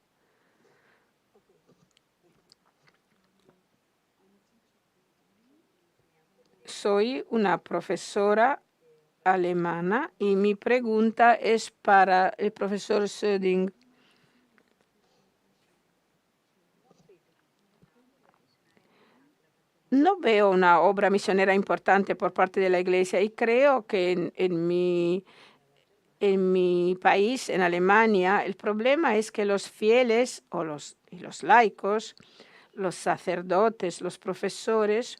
Soy una profesora alemana y mi pregunta es para el profesor Söding. No veo una obra misionera importante por parte de la Iglesia y creo que en mi país, en Alemania, el problema es que los fieles y los laicos, los sacerdotes, los profesores,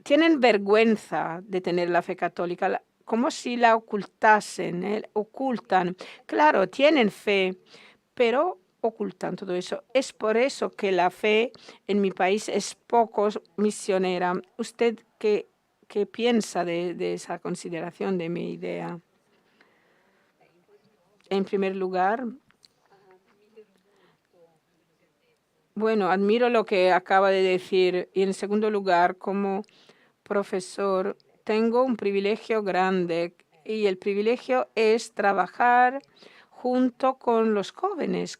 tienen vergüenza de tener la fe católica, como si la ocultasen, ocultan. Claro, tienen fe, pero ocultan todo eso. Es por eso que la fe en mi país es poco misionera. ¿Usted qué piensa de esa consideración de mi idea? En primer lugar, bueno, admiro lo que acaba de decir. Y en segundo lugar, como profesor, tengo un privilegio grande y el privilegio es trabajar junto con los jóvenes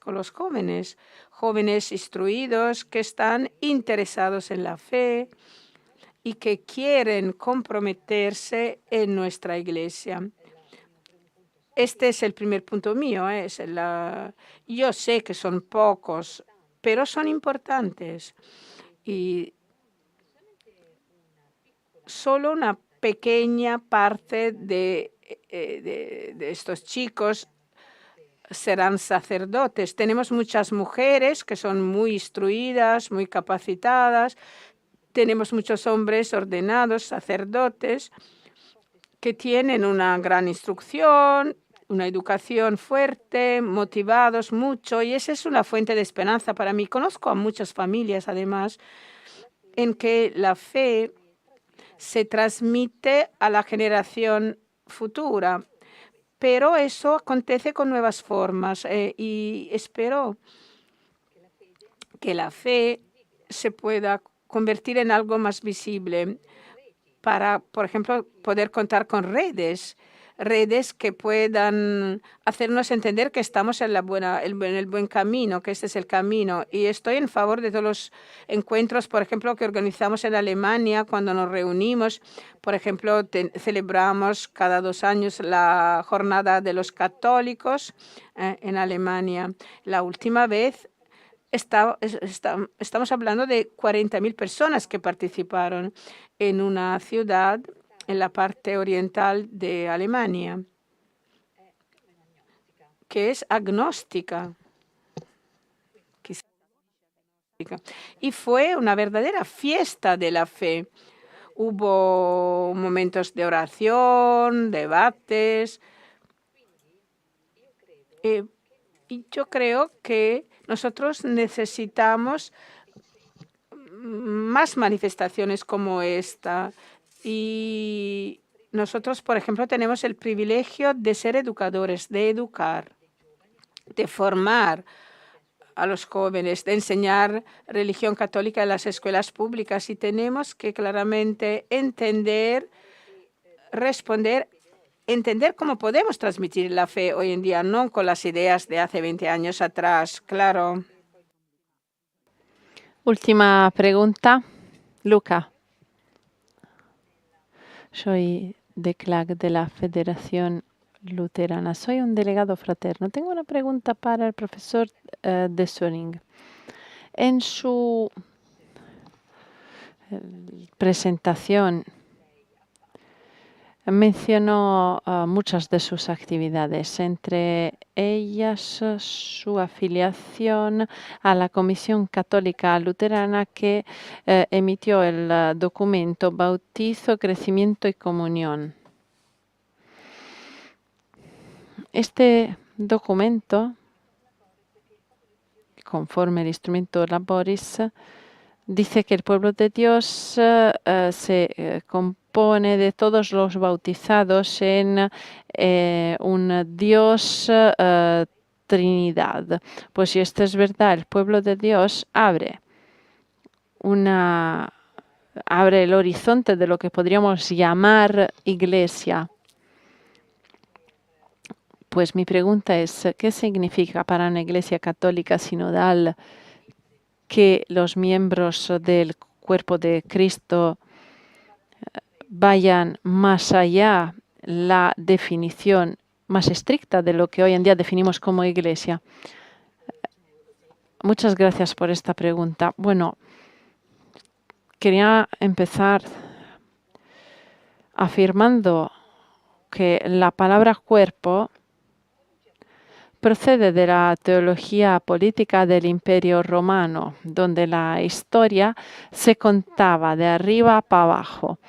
instruidos que están interesados en la fe y que quieren comprometerse en nuestra iglesia. Este es el primer punto mío. Yo sé que son pocos, pero son importantes. Y solo una pequeña parte de estos chicos serán sacerdotes. Tenemos muchas mujeres que son muy instruidas, muy capacitadas. Tenemos muchos hombres ordenados, sacerdotes, que tienen una gran instrucción, una educación fuerte, motivados mucho, y esa es una fuente de esperanza para mí. Conozco a muchas familias, además, en que la fe se transmite a la generación futura, pero eso acontece con nuevas formas y espero que la fe se pueda convertir en algo más visible para, por ejemplo, poder contar con redes que puedan hacernos entender que estamos en el buen camino, que este es el camino. Y estoy en favor de todos los encuentros, por ejemplo, que organizamos en Alemania cuando nos reunimos. Por ejemplo, celebramos cada 2 años la Jornada de los Católicos en Alemania. La última vez estamos hablando de 40.000 personas que participaron en una ciudad en la parte oriental de Alemania, que es agnóstica. Y fue una verdadera fiesta de la fe. Hubo momentos de oración, debates. Y yo creo que nosotros necesitamos más manifestaciones como esta. Y nosotros, por ejemplo, tenemos el privilegio de ser educadores, de educar, de formar a los jóvenes, de enseñar religión católica en las escuelas públicas. Y tenemos que claramente entender cómo podemos transmitir la fe hoy en día, no con las ideas de hace 20 años atrás, claro. Última pregunta. Luca. Soy de CLAC, de la Federación Luterana. Soy un delegado fraterno. Tengo una pregunta para el profesor de Söding. En su presentación mencionó muchas de sus actividades, entre ellas su afiliación a la Comisión Católica Luterana que emitió el documento Bautizo, Crecimiento y Comunión. Este documento, conforme el instrumento Laboris, dice que el pueblo de Dios se compone de todos los bautizados en un Dios Trinidad. Pues si esto es verdad, el pueblo de Dios abre el horizonte de lo que podríamos llamar iglesia. Pues mi pregunta es, ¿qué significa para una iglesia católica sinodal que los miembros del cuerpo de Cristo vayan más allá la definición más estricta de lo que hoy en día definimos como iglesia? Muchas gracias por esta pregunta. Bueno, quería empezar afirmando que la palabra cuerpo procede de la teología política del Imperio Romano, donde la historia se contaba de arriba para abajo.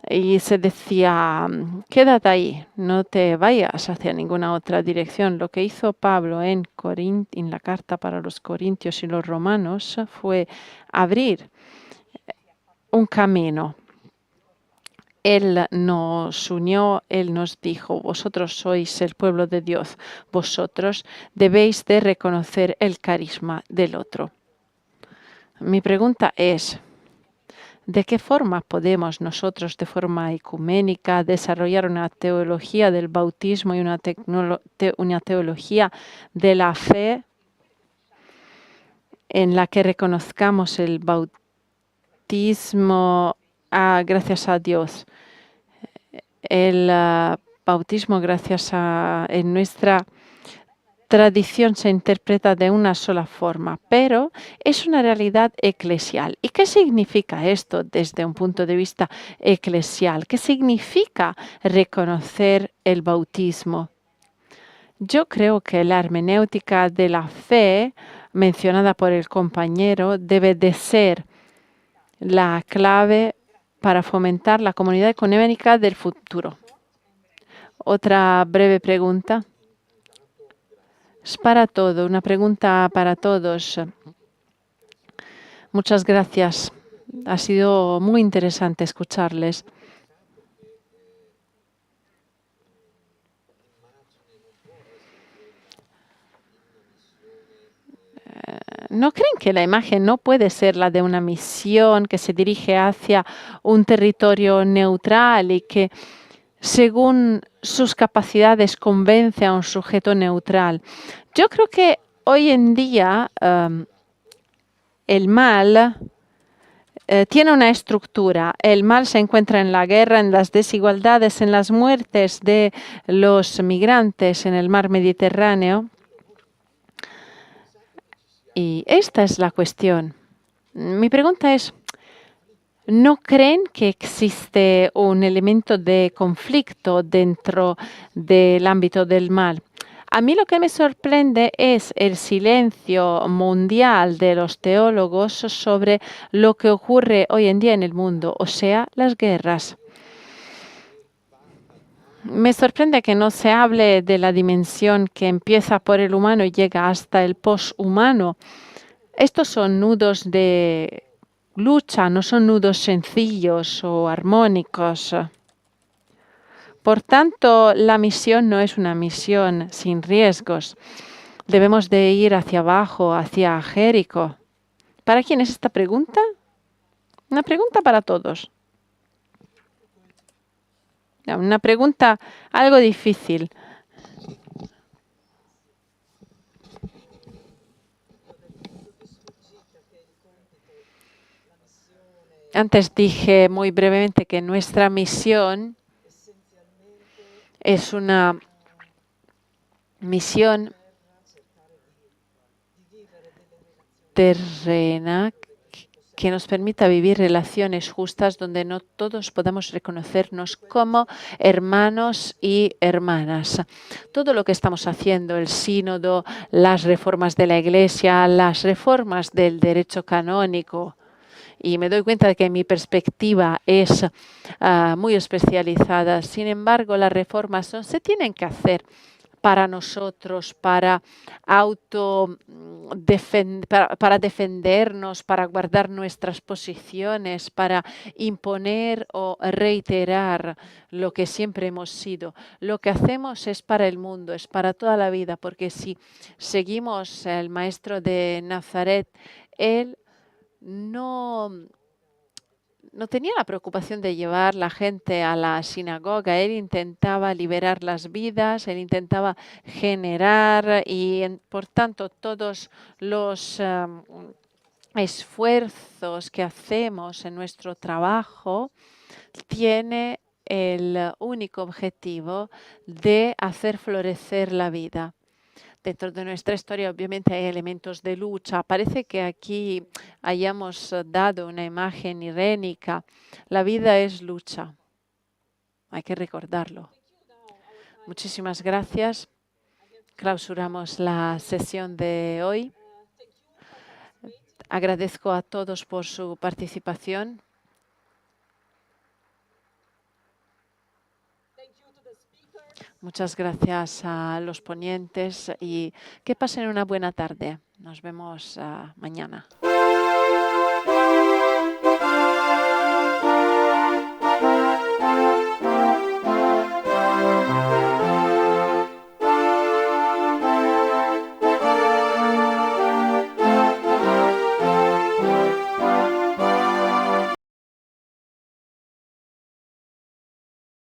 Y se decía, quédate ahí, no te vayas hacia ninguna otra dirección. Lo que hizo Pablo en la carta para los Corintios y los Romanos fue abrir un camino. Él nos unió, Él nos dijo, vosotros sois el pueblo de Dios, vosotros debéis de reconocer el carisma del otro. Mi pregunta es, ¿de qué forma podemos nosotros, de forma ecuménica, desarrollar una teología del bautismo y una teología de la fe en la que reconozcamos el bautismo gracias a Dios? El bautismo, en nuestra tradición se interpreta de una sola forma, pero es una realidad eclesial. ¿Y qué significa esto desde un punto de vista eclesial? ¿Qué significa reconocer el bautismo? Yo creo que la hermenéutica de la fe mencionada por el compañero debe de ser la clave para fomentar la comunidad ecuménica del futuro. Otra breve pregunta. Es para todo, una pregunta para todos. Muchas gracias. Ha sido muy interesante escucharles. ¿No creen que la imagen no puede ser la de una misión que se dirige hacia un territorio neutral y que, según sus capacidades, convence a un sujeto neutral? Yo creo que hoy en día el mal tiene una estructura. El mal se encuentra en la guerra, en las desigualdades, en las muertes de los migrantes en el mar Mediterráneo. Y esta es la cuestión. Mi pregunta es, ¿no creen que existe un elemento de conflicto dentro del ámbito del mal? A mí lo que me sorprende es el silencio mundial de los teólogos sobre lo que ocurre hoy en día en el mundo, o sea, las guerras. Me sorprende que no se hable de la dimensión que empieza por el humano y llega hasta el poshumano. Estos son nudos de lucha, no son nudos sencillos o armónicos. Por tanto, la misión no es una misión sin riesgos. Debemos de ir hacia abajo, hacia Jericó. ¿Para quién es esta pregunta? Una pregunta para todos. Una pregunta algo difícil. Antes dije muy brevemente que nuestra misión es una misión terrena que nos permita vivir relaciones justas donde no todos podamos reconocernos como hermanos y hermanas. Todo lo que estamos haciendo, el sínodo, las reformas de la Iglesia, las reformas del derecho canónico, y me doy cuenta de que mi perspectiva es muy especializada. Sin embargo, las reformas se tienen que hacer para nosotros, para para defendernos, para guardar nuestras posiciones, para imponer o reiterar lo que siempre hemos sido. Lo que hacemos es para el mundo, es para toda la vida, porque si seguimos el maestro de Nazaret, él no tenía la preocupación de llevar la gente a la sinagoga. Él intentaba liberar las vidas, él intentaba generar y, por tanto, todos los esfuerzos que hacemos en nuestro trabajo tiene el único objetivo de hacer florecer la vida. Dentro de nuestra historia, obviamente, hay elementos de lucha. Parece que aquí hayamos dado una imagen irénica. La vida es lucha. Hay que recordarlo. Muchísimas gracias. Clausuramos la sesión de hoy. Agradezco a todos por su participación. Muchas gracias a los ponentes y que pasen una buena tarde. Nos vemos mañana.